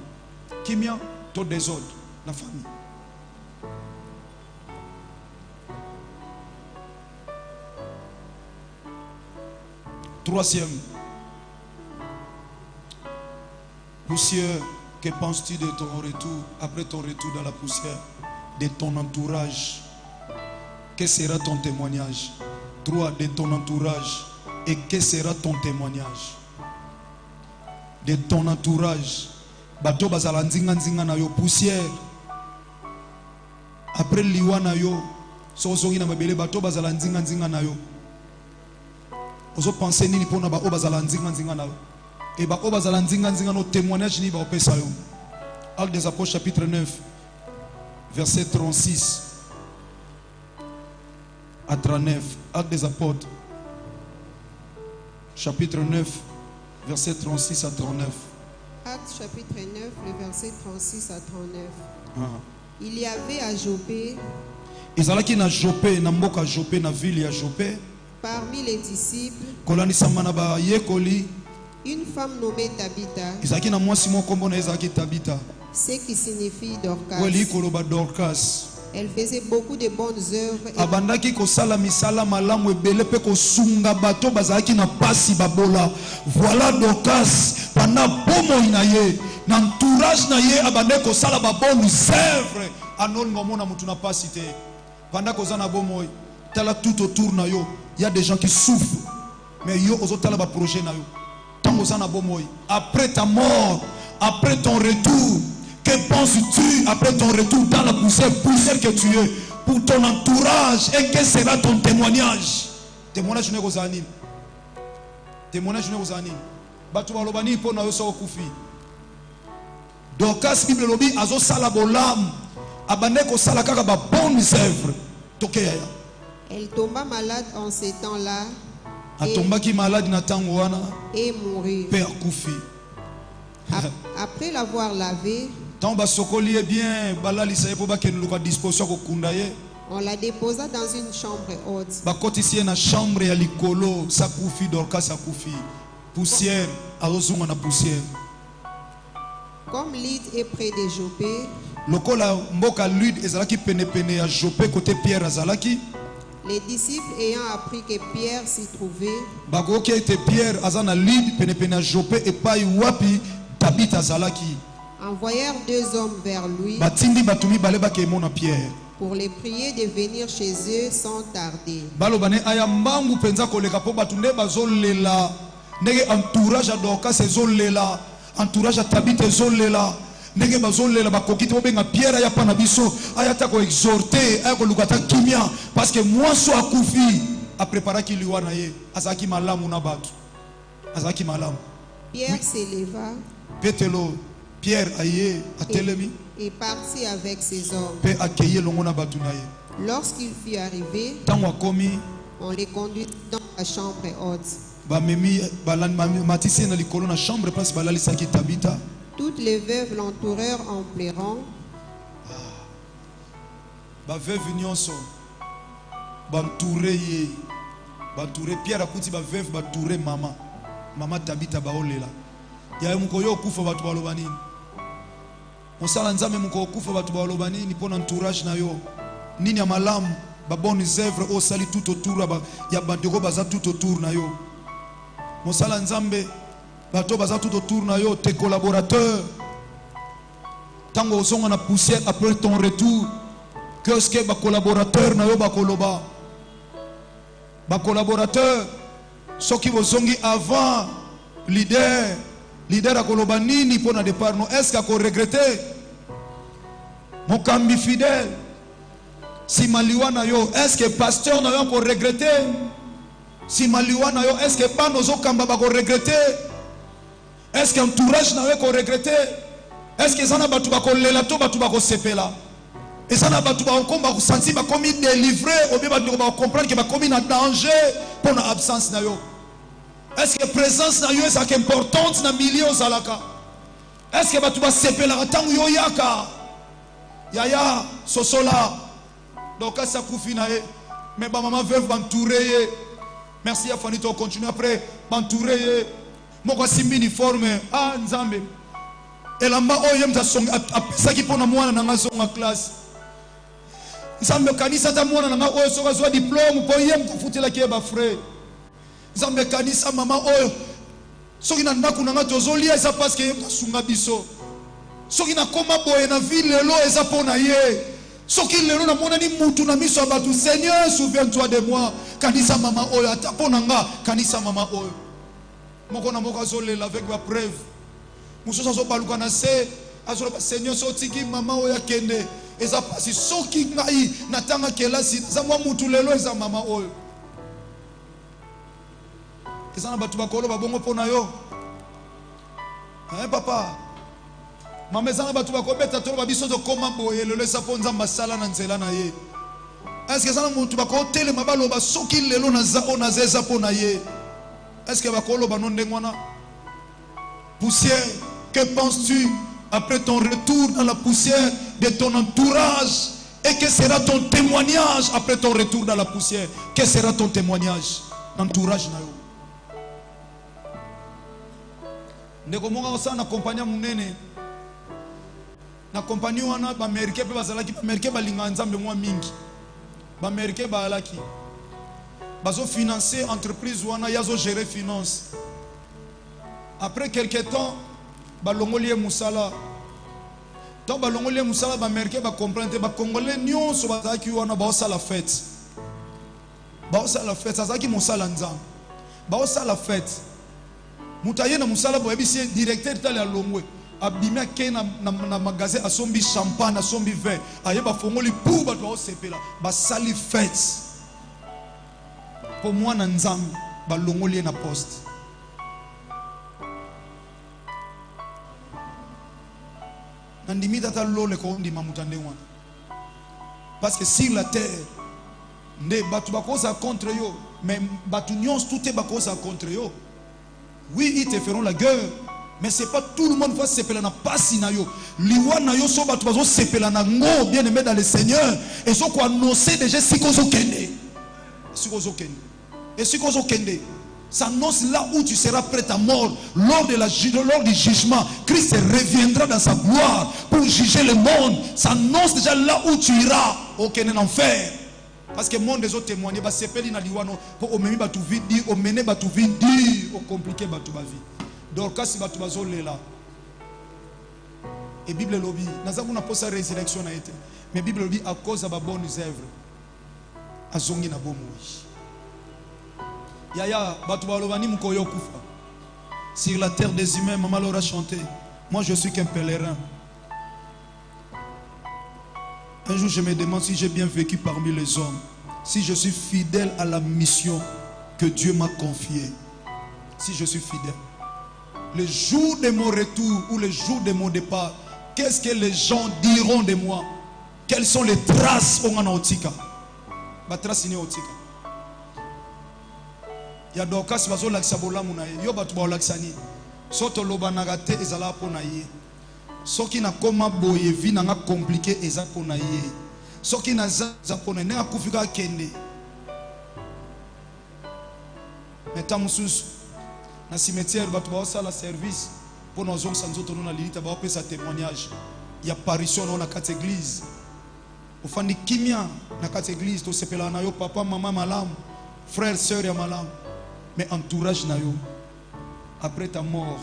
kimia to désordre na famille. Troisième, poussière, que penses-tu de ton retour, après ton retour dans la poussière, de ton entourage? Que sera ton témoignage? 3, de ton entourage. Et que sera ton témoignage? De ton entourage. Bato bazala nzinga nzinga na yo poussière. Après liwa na yo, so zongi na mabele bato bazala nzinga nzinga na yo. Ozo penser nini pona ba obazala nzinga nzinga na yo. Et ba obazala nzinga nzinga no témoignage ni ba opesa yo. Actes des Apôtres chapitre 9 verset 36 à 39. Actes des Apôtres chapitre 9 verset 36 à 39. Actes chapitre 9, le verset 36 à 39. Il y avait à Jopé, ezalaki na Jopé, na mboka Jopé, na ville ya Jopé, parmi les disciples, kolanisama na ba yekoli, une femme nommée Tabitha, ezalaki na mwasi moko kombo na ezalaki Tabitha, ce qui signifie Dorcas. weli koloba Dorcas. Elle faisait beaucoup de bonnes œuvres et Abandaki kosala misala malamu ebele pe kosunga bato bazalaki na pasi babola. Voilà Dorcas pendant bomo inaye na entourage na ye abandaki kosala ba bonnes œuvres anol ngomona mutu na pasi te. Pendant kozana bomo tala tout autour na yo, il y a des gens qui souffrent. Mais yo ozotala ba projet na yo. Tango zana bomo après ta mort, après ton retour, que penses-tu après ton retour dans la poussière que tu es pour ton entourage et quel sera ton témoignage? Témoignage ne kozani. Témoignage ne kozani. Batu balobani po na yo so kufi. Dorcas Bible lobi azo sala bolam abane ko sala kaka ba bonnes œuvres. Tokeya. elle tomba malade en ces temps-là Atombaki malade na tango wana et mourut. père kufi. Après l'avoir lavé, Tant basokoli est bien balali sa po ba ke luka disposition ko kundaye. on la déposa dans une chambre haute. Bakoti ici na chambre ya likolo sakufi Dorcas sakufi poussière azozunga na poussière. Comme Lyd est près de Jopé, Lokola mboka Lyd ezalaki pene pene ya Jopé côté Pierre azalaki les disciples ayant appris que Pierre s'y trouvait, bakoki ete Pierre azana Lyd pene pene ya Jopé epai wapi Tabitha azalaki envoyèrent 2 hommes vers lui batindi batumi bale bakemona Pierre pour les prier de venir chez eux sans tarder. balobane aya mbangu penza koleka po batu nde bazolela ndenge entourage ya Dorcas ezolela entourage ya Tabitha ezolela ndenge bazolela bakoki te bobenga Pierre aya pa na biso aya ta ko exhorter aya koluka ta kimia parce que moi so akufi a préparaki liwa na ye azaki malamu na batu azaki malamu. Pierre s'éleva Petelo Pierre aye atelemi et partit avec ses hommes. pe akeye longo na batu na ye. Lorsqu'il fut arrivé, Tango akomi on les conduit dans la chambre haute. bamemi matisi na likolo na chambre place balalisaki Tabitha. Toutes les veuves l'entourèrent en pleurant. Baveuve nyonso bantouré ye bantouré Pierre akuti baveuve bantouré mama Tabitha baolela ya muko yo kufa batu baloba nini osala nzambe muko kufa batu baloba nini pona entourage na yo nini ya malamu ba bonnes œuvres osali tout autour ya bandeko baza tout autour na yo mosala nzambe bato baza tout autour na yo tes collaborateurs tango osonga na poussière après ton retour qu'est-ce que ba collaborateur na yo ba koloba ba collaborateur soki bozongi avant leader a koloba nini pona départ no est-ce qu'ako regretter mokambi fidèle. Si maliwa na yo, est-ce que pasteur na yo ko regretter? Si maliwa na yo, est-ce que pas nos okamba ba ko regretter? Est-ce que entourage na yo ko regretter? Est-ce que ça na batu ba ko lela to batu ba ko sepela? Et ça na batu ba ko ba sentir ba komi délivré ou bien batu ba comprendre que ba komi na danger pour na absence na yo? Est-ce que présence na yo est ça importante na milieu ozalaka? Est-ce que batu ba sepela tangu yo yaka? Yaya sosola. Donc ça koufi na ye. Mais ba maman veut m'entourer. Merci à Fanny, tu continues après m'entourer. Moko simbi uniforme. Ah nzambe. Et là-bas, oh yem ta song. Ça qui pona moi na nga songa classe. Nzambe kanisa ta moi na nga oh soka zo diplôme po yem ko futela ke ba frère. Nzambe kanisa mama oh. Soki na ndaku na nga tozolia ça parce que yem ta sunga biso. Soki na koma boye na ville lelo eza pona ye. Soki lelo na mona ni mutu na miso abatu Seigneur souviens-toi de moi. Kanisa mama oyo ata pona nga kanisa mama oyo. Moko na moko zolela avec ma preuve. Musosa zo baluka na se azolo Seigneur sotiki mama oyo akende. Eza pasi soki ngai natanga kelasi za mwa mutu lelo eza mama oyo. Eza na batu bakolo babongo pona yo. Papa. Mama ezana batu bakobeta tolo babiso to koma boye lelo esa po nzamba sala na nzela na ye. Est-ce que ça mutu bakotele mabalo ba soki lelo na za ona zeza po na ye? Est-ce que bakolo ba non ndengwana? Poussière, que penses-tu après ton retour dans la poussière de ton entourage? Et que sera ton témoignage après ton retour dans la poussière? Que sera ton témoignage? Entourage na yo. Ndeko monga osana compagnie munene. Na compagnie wana ba Américain pe bazalaki ba Américain balinga nzambe mwa mingi. Ba Américain ba alaki. Bazo financer entreprise wana yazo gérer finance. Après quelques temps ba longolie musala. Tant ba longolie musala ba Américain ba comprendre ba congolais nyonso bazaki wana ba osala fête. Ba osala fête azaki musala nzambe. Ba osala fête. Mutaye na musala bo ebisi directeur tali ya longwe. Abimia ke na magasin asombi champagne asombi vin ayeba fongoli pour bato ba sepela ba sali fête pour moi na nzambe ba longoli na poste nandimi tata lole ko ndima mutande wana parce que sur la terre ne batu bakoza contre yo mais batu nyons tout est bakoza contre yo. Oui, ils te feront la guerre. Mais ce n'est pas tout le monde qui va se péler na pasi na yo. Liwa na yo so batu bazo se péler na ngo bien aimé dans le Seigneur. Et so ko annoncer déjà si kozo kende. Si kozo kende. Et si kozo kende. Ça annonce là où tu seras prêt à mort lors du jugement. Christ reviendra dans sa gloire pour juger le monde. Ça annonce déjà là où tu iras au Kenen enfer. Parce que le monde des autres témoigner ba sepeli na liwano pour omemi batu vidi, omene batu vidi, o compliquer batu ba vie. Donc quand si batu bazo lela. Et Bible lobby, nazamu na posa résurrection na été. Mais Bible lobby à cause de ba bonnes œuvres. Azongi na bomo. Yaya batu ba lobani mkoyo kufa. Sur la terre des humains, maman l'aura chanté. Moi je suis qu'un pèlerin. Un jour, je me demande si j'ai bien vécu parmi les hommes, si je suis fidèle à la mission que Dieu m'a confiée. Si je suis fidèle. Le jour de mon retour ou le jour de mon départ, qu'est-ce que les gens diront de moi? Quelles sont les traces on a otika? Ba trace ni otika. Ya dokas bazo laksa bolamu na ye. Yo batu ba laksani. Soto loba nagate ezala pona ye. Soki na koma boye vi na nga compliqué eza pona ye. Soki na za pona ne akufika kende. Meta mususu na cimetière batu ba sala service pour nos hommes sans autre na lilita ba pesa témoignage. Ya apparition na kati église. Ofandi kimia na kati église to sepela na yo papa maman malam, frère sœur ya malam. Mais entourage na yo. Après ta mort,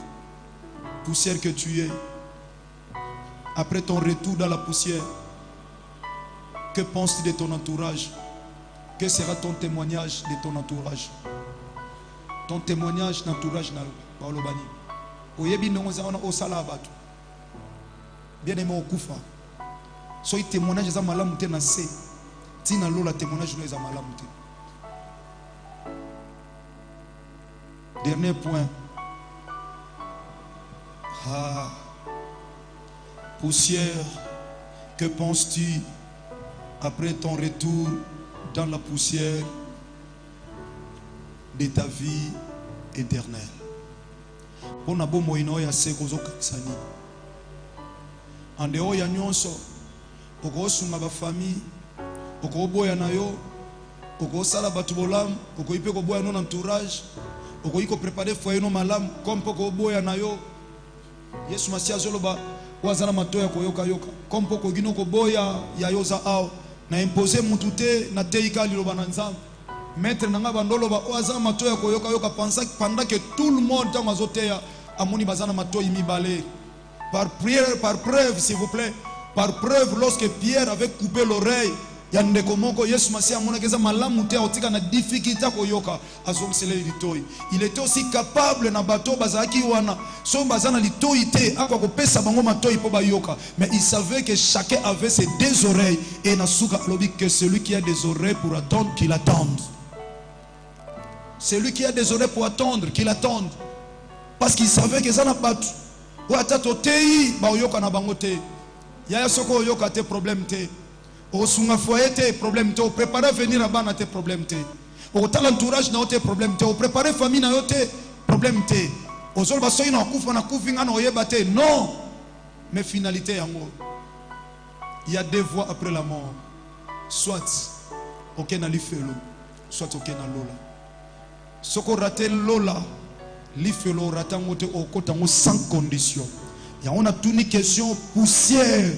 poussière que tu es. Après ton retour dans la poussière, que penses-tu de ton entourage? Que sera ton témoignage de ton entourage? Ton témoignage d'entourage na balobani. Oyebi ndongoza ona osala abatu. Bien aimé okufa. So témoignage za malamu te na se. Tina lola témoignage no za malamu te. Dernier point. Poussière, que penses-tu après ton retour dans la poussière de ta vie éternelle? Pour nabo moino ya seko zo kaksani. Ande o ya nyonso, oko sunga ba famille, oko boya na yo, oko sala batu bolam, oko ipe ko boya non entourage, oko iko préparer foyer no malam, comme poko boya na yo. Yesu masia zoloba wazana matoya koyoka yoka, comme poko gino ko boya ya yoza ao, na imposer mutu te na teika liloba na nzambe. Maître nanga bandolo ba wazana matoya koyoka yoka pendant que tout le monde tango azoteya amoni bazana matoyi mibale. Par prière, par preuve, s'il vous plaît. Par preuve, lorsque Pierre avait coupé l'oreille, il était aussi capable na bateau bazaki wana so bazana litoite akwa kopesa bango matoi po bayoka, mais il savait que chacun avait ses deux oreilles et nasuka alobi que celui qui a des oreilles pour attendre qu'il attende. Celui qui a des oreilles pour attendre qu'il attende, parce qu'il savait que ça n'a pas ou atato tei ba yoka na bango te ya soko yoka te problème te o sunga foyer te problème te o préparer venir à bana te problème te o tala entourage na te problème te o préparer famille na yo te problème te o zol ba soyi na kufa na kufinga na oyeba te non, mais finalité yango il y a deux voies après la mort, soit ok na lifelo, soit ok na lola. Soko raté lola l'ifelo ratango te okotango sans condition. Et on a toute une question poussière.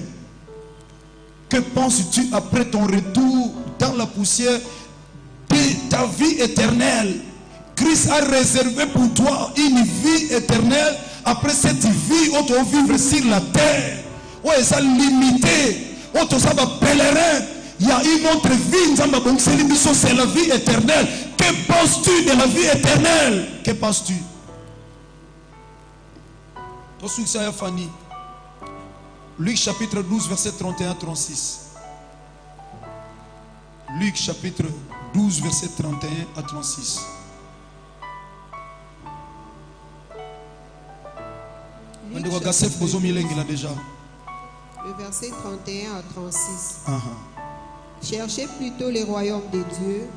Que penses-tu après ton retour dans la poussière de ta vie éternelle? Christ a réservé pour toi une vie éternelle après cette vie où tu vas vivre sur la terre. Où est-ce limité? Où tu vas pèlerin? Il y a une autre vie. C'est la vie éternelle. Que penses-tu de la vie éternelle? Que penses-tu? Luc chapitre 12 verset 31-36. Luc chapitre 12 verset 31 à 36. Le verset 31 à 36. Cherchez plutôt le royaume de Dieu.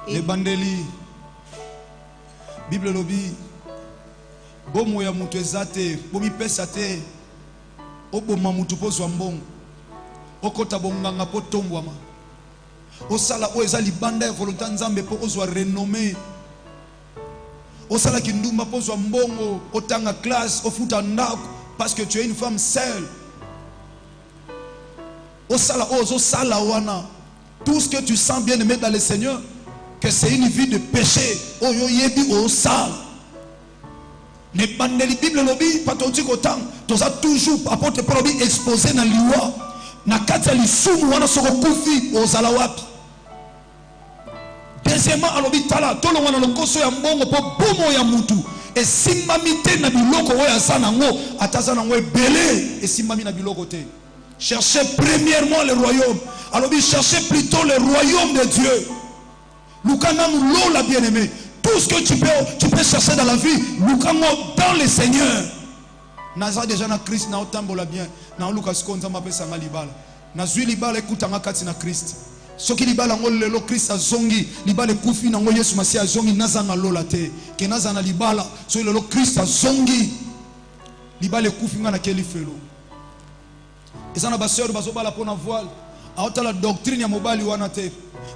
Les bandeli Bible lobi bomo ya mutu ezate bomi pesa te oboma mutu pozwa mbongo okota bonganga po tombwama osala o eza libanda ya volonté nzambe po ozwa renommé osala kindumba pozwa mbongo otanga classe ofuta ndako parce que tu es une femme seule osala ozo sala wana tout ce que tu sens bien aimé dans le Seigneur, que c'est une vie de péché. Oh yo yebi o sale. Ne bandeli Bible lobi patoti kotam toza toujours apôtre Paul lobi exposé na liwa na kati ya lisumu wana soko kufi ozala wapi. Deuxièmement alobi tala tolo wana lokoso ya mbongo po bomo ya mutu esimbami te na biloko oyo aza nango ataza nango ebele esimbami na biloko te. Cherchez premièrement le royaume. Alors cherchez plutôt le royaume de Dieu. Lukanam lola bien-aimé. Tout ce que tu peux chercher dans la vie, Lukamo dans le Seigneur. Naza déjà na Christ na otambola bien. Na Lucas konza mapesa ngalibala. Na zui libala ekutanga kati na Christ. Soki libala ngol lelo Christ azongi, libala kufi na ngol Yesu Masia azongi naza na lola te. Ke naza na libala, so lelo Christ azongi. Libala kufi ngana keli felo. Ezana baseur bazobala pona voile. Aota la doctrine ya mobali wana te.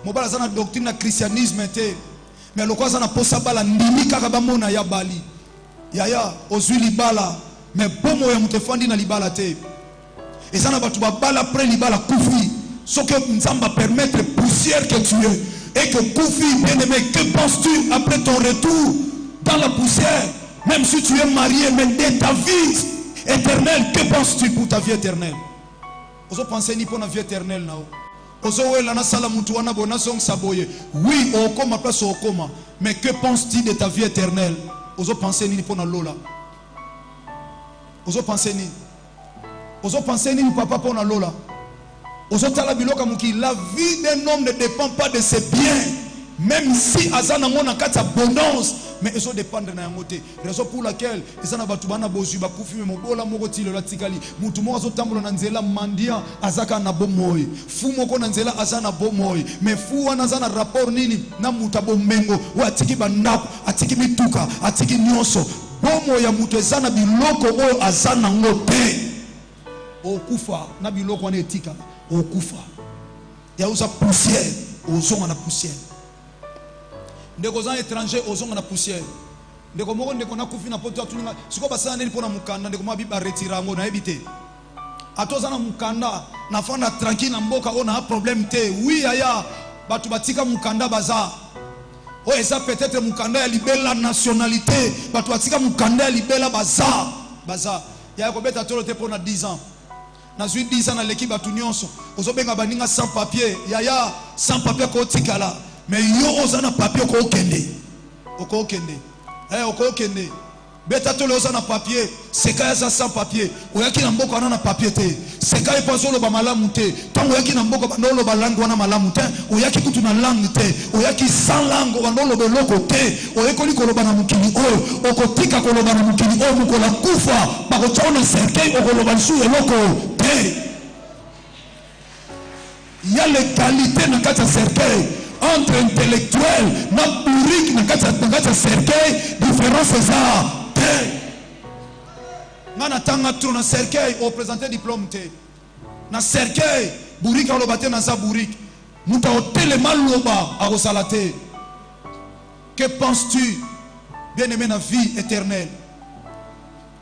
Mobali zana doctrine na christianisme te. Mais lokwa zana posa bala ndimi kaka bamona ya bali. Yaya ozwi libala mais bomo ya mutefandi na libala te. Ezana batu babala après libala kufi. Ce que Nzamba permettre poussière que tu es et que kufi bien-aimé, que penses-tu après ton retour dans la poussière? Même si tu es marié, mais de ta vie éternelle, que penses-tu pour ta vie éternelle? Ozo penser ni pour la vie éternelle nao. Ozo wela na sala mutu wana bona song saboye. Oui, okoma place okoma. Mais que penses-tu de ta vie éternelle? Ozo penser ni pour na lola. Ozo penser ni. Ozo penser ni papa pour na lola. Ozotala biloka muki, la vie d'un homme ne dépend pas de ses biens. Même si azana ngona kata abondance, mais eso dépendre na yangote. Raison pour laquelle ezana batu bana bozu ba kufi mobola moko tilo la tikali. Mutu mo azotambola na nzela mandia azaka na bomoy. Fu moko na nzela azana bomoy. Mais fu wana azana rapport nini na muta bomengo wa atiki bandako, atiki mituka, atiki nyonso. Bomo ya mutu ezana biloko oyo azana ngote. Okufa na biloko wana etika. Okufa. Ya uza poussière, ozonga na poussière. Ndeko za étranger ozonga na poussière. Ndeko moko ndeko na kufi na poto atuninga. Siko basana nini pona mukanda ndeko mabi ba retira ngo na ebite. Atoza na mukanda na fanda tranquille na mboka ona a problème te. Oui aya batu batika mukanda baza. O eza peut-être mukanda ya libela nationalité. Batu batika mukanda ya libela baza. Baza. Ya ko beta tolo te pona 10 ans. Na zui 10 ans na l'équipe batu nyonso. Ozobenga baninga sans papier. Yaya sans papier ko tikala. Mais yo ozana papier ko okende. Oko okende. Oko okende. Beta tolo ozana papier, seka za sans papier. Oyaki na mboko ana na papier te. Seka epazolo ba malamu te. Tango oyaki na mboko bandolo ba langue wana malamu te. Oyaki kutu na langue te. Oyaki sans langue bandolo beloko te. Oyekoli koloba na mukili oyo. Okotika koloba na mukili oyo mukola kufa. Bako chaona cercueil okoloba nsu eloko te. Il y a l'égalité dans le cercueil. Entre intellectuels, na bourrique, na kata cercueil, différence c'est ça. Nana tanga trop na cercueil, au présenter diplôme te. Na cercueil, bourrique a l'obate na sa bourrique. Mouta hôtel et mal loba à Rosalate. Que penses-tu, bien-aimé na vie éternelle?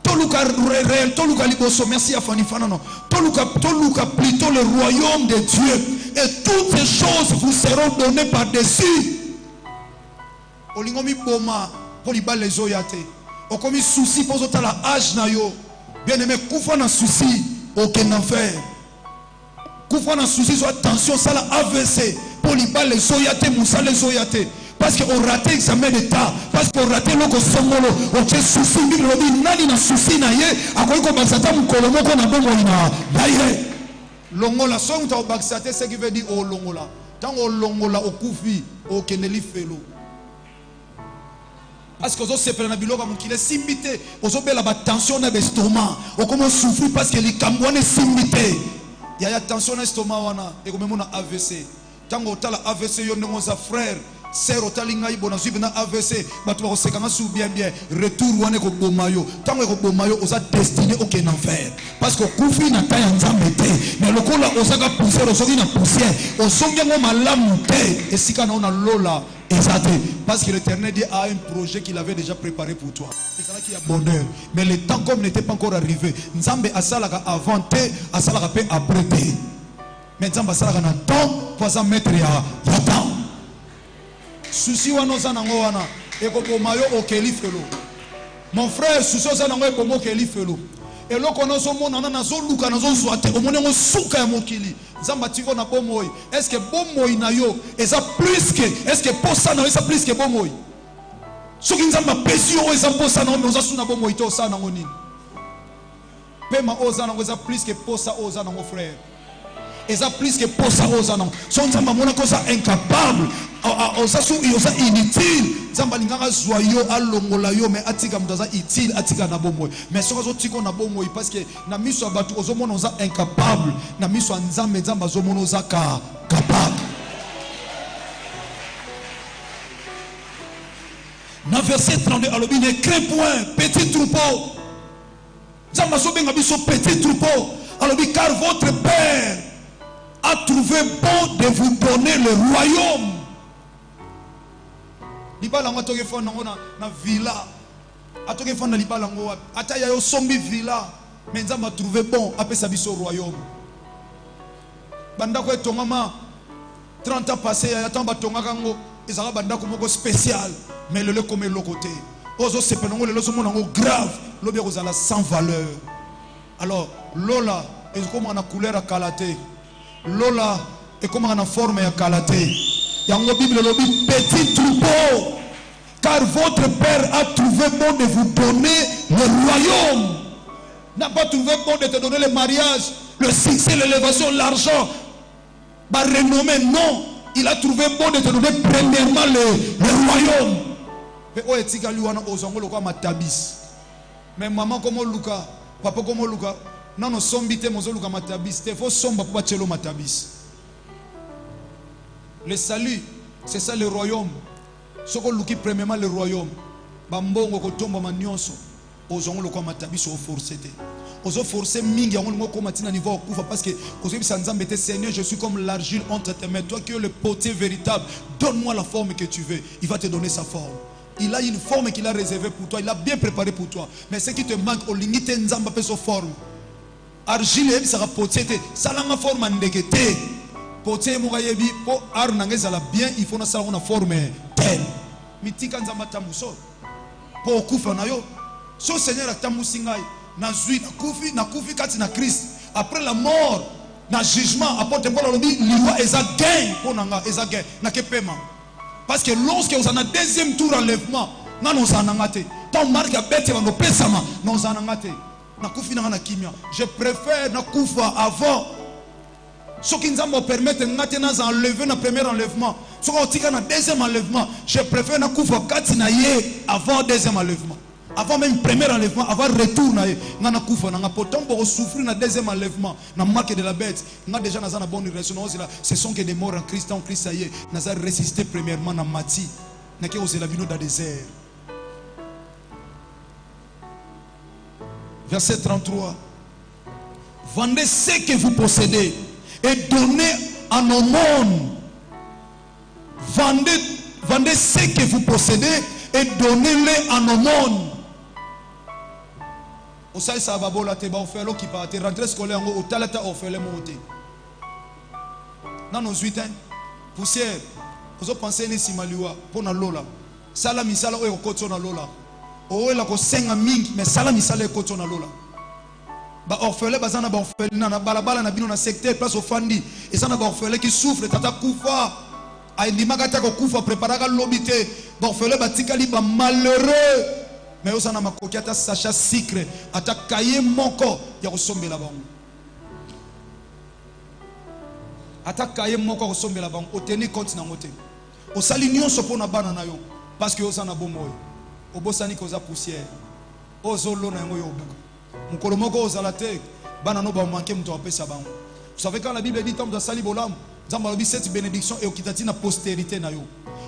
Toluka réel, Toluka liboso, merci à Fanny Fanano. Toluka plutôt le royaume de Dieu. Et toutes ces choses vous seront données par-dessus. Olingomi boma pour les balles les oyate. Okomi souci pour autant la âge na yo. Bien aimé, koufa na souci, aucun enfer. Koufa na souci, soit attention, ça la AVC. Pour les balles les oyate, moussa les oyate. Parce qu'on raté l'examen d'état, parce qu'on raté l'oko songolo, on tient souci, bibi nani na souci na ye, akoy ko basata mukolomo ko na bongo ina. Daire. Longola, so on t'a obaxate, ce qui veut dire oh longola. Tant oh longola au koufi, au keneli felo. Parce que vous savez, qu'il est simbité, vous avez la tension dans l'estomac, vous commencez à souffrir parce que les Cambouanais sont simbité. Il y a tension dans l'estomac, et comme on a AVC. Tant que vous avez AVC, vous avez frère. Sœur otalinga ibona suivi na AVC batu ba kosekanga sou bien retour wane ko bomayo tango ko bomayo oza destiné aucun enfer parce que kufi na ta ya nzambe te mais lokola osaka poussière osoki na poussière osongi ngo malamu te esika na ona lola ezate parce que l'Éternel Dieu a un projet qu'il avait déjà préparé pour toi. C'est ça qui a bonheur mais le temps comme n'était pas encore arrivé nzambe asalaka avant te asalaka pe après te mais nzambe asalaka na temps pour mettre ya temps. Souci wana zanango wana eko bomayo okeli felo. Mon frère souci zanango eko mokeli felo. Et loko nazo mona na nazo luka nazo zwate omonengo suka ya mokili. Nzamba tiko na bomoy. Est-ce que bomoy na yo eza plus que est-ce que posa na eza plus que bomoy? Soki nzamba pesi yo eza posa na oza suna bomoy to sana ngoni. Pema oza na eza plus que posa oza na mon frère. Eza plus que posa oza na. Son nzamba mona kosa incapable. Osa su osa inutile. Nzamba linganga joyeux alongola yo mais atika mutaza utile atika na bomoy. Mais soka zo tiko na bomoy parce que na miso ya batu ozo mona oza incapable. Na miso ya nzambe nzamba zo mona oza capable. Dans verset 32 alobi ne crains point petit troupeau. Nzamba zo benga biso petit troupeau. Alobi car votre père a trouvé bon de vous donner le royaume. Libala ngo toke fona na villa. Atoke fona libala ngo ata ya yo sombi villa. Mais nzamba trouvé bon apesa biso royaume. Banda ko etongama 30 ans passé ya tamba tongaka ngo ezaka banda ko moko spécial mais le comme le côté. Ozo sepelongo le lozo mona ngo grave, lobi ko zala sans valeur. Alors lola est comme en couleur à kalaté. Lola est comme en forme à kalaté. Yango Bible lobi petit troupeau car votre père a trouvé bon de vous donner le royaume. N'a pas trouvé bon de te donner le mariage, le succès, l'élévation, l'argent. Bah renommé, non. Il a trouvé bon de te donner premièrement le royaume. Mais oh etika liwana ozango lokwa matabis. Mais maman comme Luka, papa comme Luka, non no sombite mozo Luka matabis. Te faut somba pour battre matabis. Le salut, c'est ça le royaume. Ce qu'on luki premièrement le royaume. Bambongo kotomba manyonso. Ozango lokwa matabis au forcé. Ozo forcer mingi yango ngo komatina niveau okufa parce que ozo bisa nzambe te Seigneur, je suis comme l'argile entre tes mains, toi qui es le potier véritable, donne-moi la forme que tu veux. Il va te donner sa forme. Il a une forme qu'il a réservée pour toi, il a bien préparé pour toi. Mais ce qui te manque au limite nzamba pe so forme. Argile et sera potier te salanga forme ndekete. Potier mo yebi po ar nangeza la bien, il faut na sala una forme telle. Mitika nzamba tamuso. Po okufa na yo. So Seigneur atamusingai. Na kufi kati na Christ. Après la mort, na jugement, apôtre Paul a dit, l'Iwa est un gain pour nanga, est un gain. Na ke paiement. Parce que lorsque vous avez un deuxième tour enlèvement, na nous en angate. Tant marque à bête va nous pesama, nous en angate. Na kufi na kimia. Je préfère na kufa avant. Ce qui nous a permis de nous enlever na premier enlèvement. Ce qui nous a deuxième enlèvement. Je préfère na kufa kati na ye avant deuxième enlèvement. Avant même premier enlèvement, avant retour, on a koufa, on a pourtant souffrir dans deuxième enlèvement, on a marqué de la bête, on a déjà une bonne relation. Ce sont que des morts en Christ, en Christ, ça y est, on a résisté premièrement dans Mati, on a osé la vie dans le désert. Verset 33. Vendez ce que vous possédez et donnez en aumône. Vendez ce que vous possédez et donnez-les en aumône. Au sein ça va bola te ba ofelo qui part te rentrer scolaire au talata ofele monte. Dans nos 8 ans poussière. Vous pensez ni simaliwa pour na lola. Sala misala o koto na lola. O la ko senga mingi mais sala misala e koto na lola. Ba orphelin bazana ba orphelin na balabala na bino na secteur place au fandi et ça na ba orphelin qui souffre tata kufa. A ndimaka ta ko kufa préparaka lobité. Ba orphelin batikali ba malheureux. Mais vous avez makoki ata sacha sucre ata kaye moko ya kosombela bango. Ata kaye moko kosombela bango oteni compte na ngote. Osali nyonso pona bana na yo parce que osana bomoyo. Obosani koza poussière. Ozolo na yango yo buka. Mukolo moko ozala te bana no ba manquer mto apesa bango. Vous savez quand la Bible dit tam da sali bolam, nzamba lobi cette bénédiction et okitati na postérité na yo.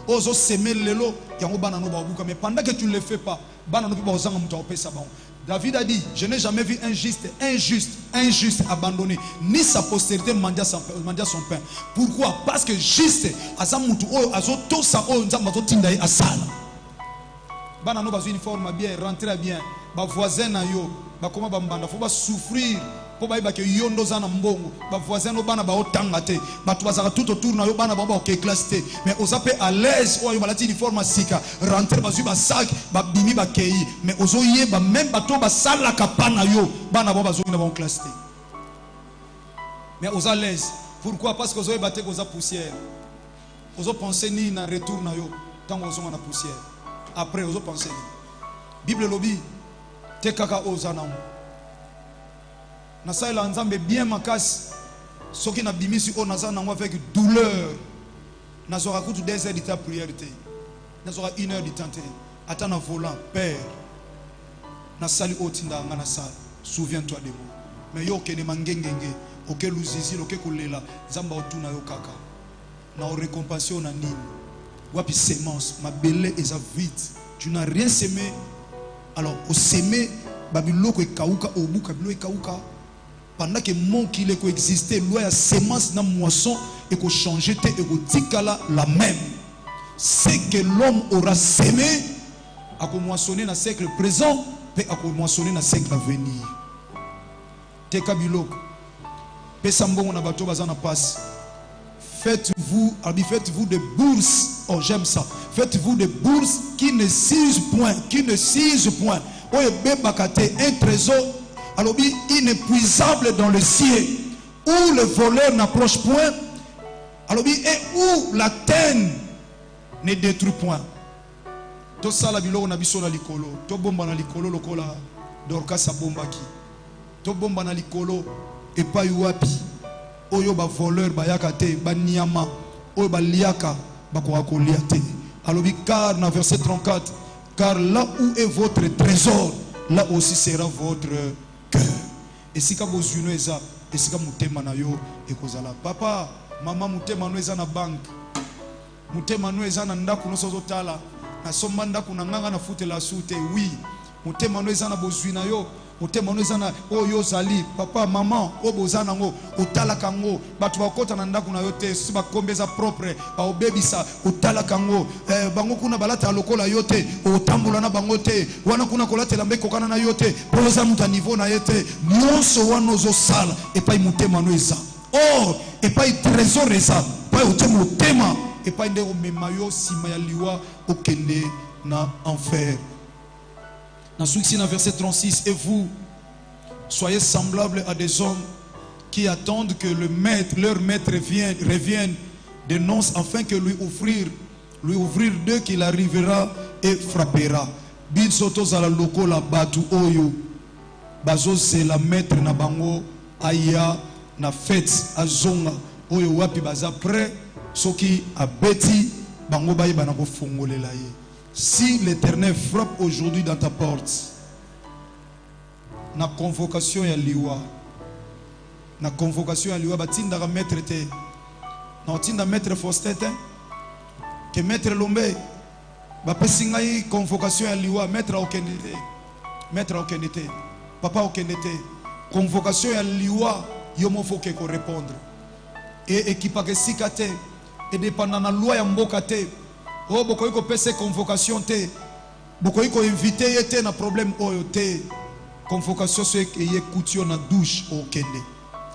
Ozo semer lelo yango bana no ba buka mais pendant que tu ne le fais pas David a dit, je n'ai jamais vu un injuste abandonné, ni sa postérité mendia son pain. Pourquoi? Parce que juste, Banano bazo uniforme bien, rentrer bien, ba voisin na yo, ba koma ba mbanda, faut ba souffrir, po ba iba ke yondo za na mbongo, ba voisin no bana ba otanga te, ba to bazaka tout autour na yo bana ba ba ke classe te, mais ozape à l'aise o yo balati uniforme sika, rentrer bazu ba sac, ba bimi ba kei, mais ozo ye ba même ba to ba sala kapana yo, bana ba bazo na ba classe te. Mais oza l'aise. Pourquoi? Parce que ozo ye baté oza poussière. Ozo penser ni na retour na yo, tant ozo na poussière. Après, vous pensez. Bible lobby, te kaka ozanam. Nasa ila nzambe bien makas. Soki na bimisi o nasa nango avec douleur. Nazora kutu 2 heures de ta prière te. Nazora 1 heure de temps te. Attends un volant, Père. Nasali otinda ngana sala. Souviens-toi de moi. Mais yo kene mangengenge, oke luzizi, oke kulela, zamba otuna yo kaka. Na o récompense na nini. Wapi sémence, ma belle est vide. Tu n'as rien semé. Alors, au semé, Babyloko et Kauka, au bout, Babyloko et Kauka. Pendant que mon qui est coexisté, l'oie sémence dans moisson et qu'on change et qu'on tikala la même. Ce que l'homme aura semé, à qu'on moissonner dans le siècle présent, et à qu'on moissonner dans le siècle à venir. Teka Biloko. Pesambon na bateau bazana passe. Faites-vous des bourses. Oh, j'aime ça. Faites-vous des bourses qui ne s'usent point. Qui ne s'usent point. Un trésor alors, inépuisable dans le ciel. Où le voleur n'approche point. Alors, et où la teigne ne détruit point. Tout ça, la bilo, on a biso na likolo. To bomba na likolo, lokola. Dorka sa bombaki. To bomba na likolo. Et pas yuapi. oyo ba voleur bayaka te ba niama oyo ba liaka ba ko liate alobi car na verset 34 car là où est votre trésor là aussi sera votre cœur. Et si ka bozuno eza et si ka mutema na yo ekozala papa mama mutema no eza na bank mutema no eza na ndako no sozo tala na somba ndako na nganga na futela sute oui mutema no eza na bozwina yo mutema no eza na oyo zali papa mama obozana ngo otala kango batu bakota na ndako na yo te si bakombeza propre ba obebisa otala kango bango kuna balata lokola yo te otambola na bango te wana kuna kolatela mbeko kana na yo te poza muta niveau na yete nyonso wana ozo sala epai mutema no eza or epai trésor eza epai otema mutema epai nde omema yo sima ya liwa okende na enfer. Dans le verset 36, et vous, soyez semblables à des hommes qui attendent que leur maître revienne des noces afin que lui ouvrir d'eux qu'il arrivera et frappera. Bin soto zala loko la batu oyo. Bazo c'est la maître na bango aya na fête azonga oyo wapi baza prêt soki abeti bango baye banako fongolela ye. Si l'Éternel frappe aujourd'hui dans ta porte, na convocation ya liwa, batinda ka maître te, na tinda maître Fostete, que maître Lombe, ba pesingai convocation ya liwa, maître okendete, papa okendete, convocation ya liwa, yomo faut que répondre. Et équipa que sikate, et dépendant na loi ya mboka te. Oh, beaucoup de pese convocation te, beaucoup de invité était na problème oyo te. Convocation c'est que écoutio na douche au kende,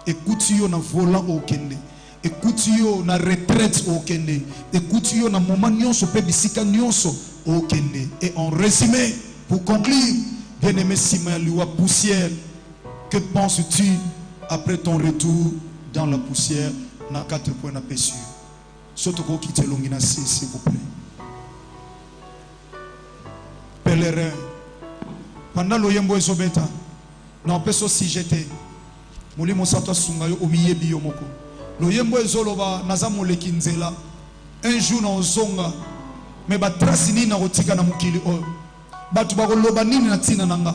écoutio na volant au kende, écoutio na retraite au kende, écoutio na moment nyonso pe bisika nyonso au kende. Et en résumé, pour conclure, bien-aimé Sima Liwa poussière, que penses-tu après ton retour dans la poussière? Na 4 points na péché. Sotoko quitte l'ongina s'il vous plaît. Pèlerin, pendant l'oyembo ezobeta, na peso si j'étais, moli mosato sungayo omiyebi yomoko. L'oyembo ezoloba naza moleki nzela. Un jour na ozonga, me ba trace nini na kotika na mukili oyo. Batu bakoloba nini na tina nanga.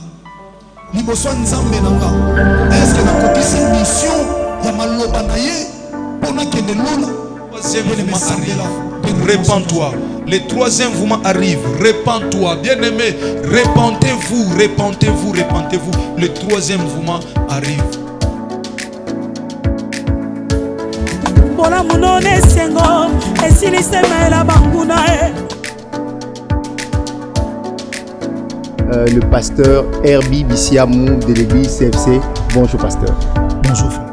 Liboso nzambe nanga. Est-ce que na kokisi mission ya maloba na ye pona kende lola? Répands-toi. Le troisième mouvement arrive. Répands-toi. Bien-aimé, répentez-vous, répentez-vous, répentez-vous. Le troisième mouvement arrive. Le pasteur Herbie Bissiamou de l'église CFC. Bonjour pasteur. Bonjour frère.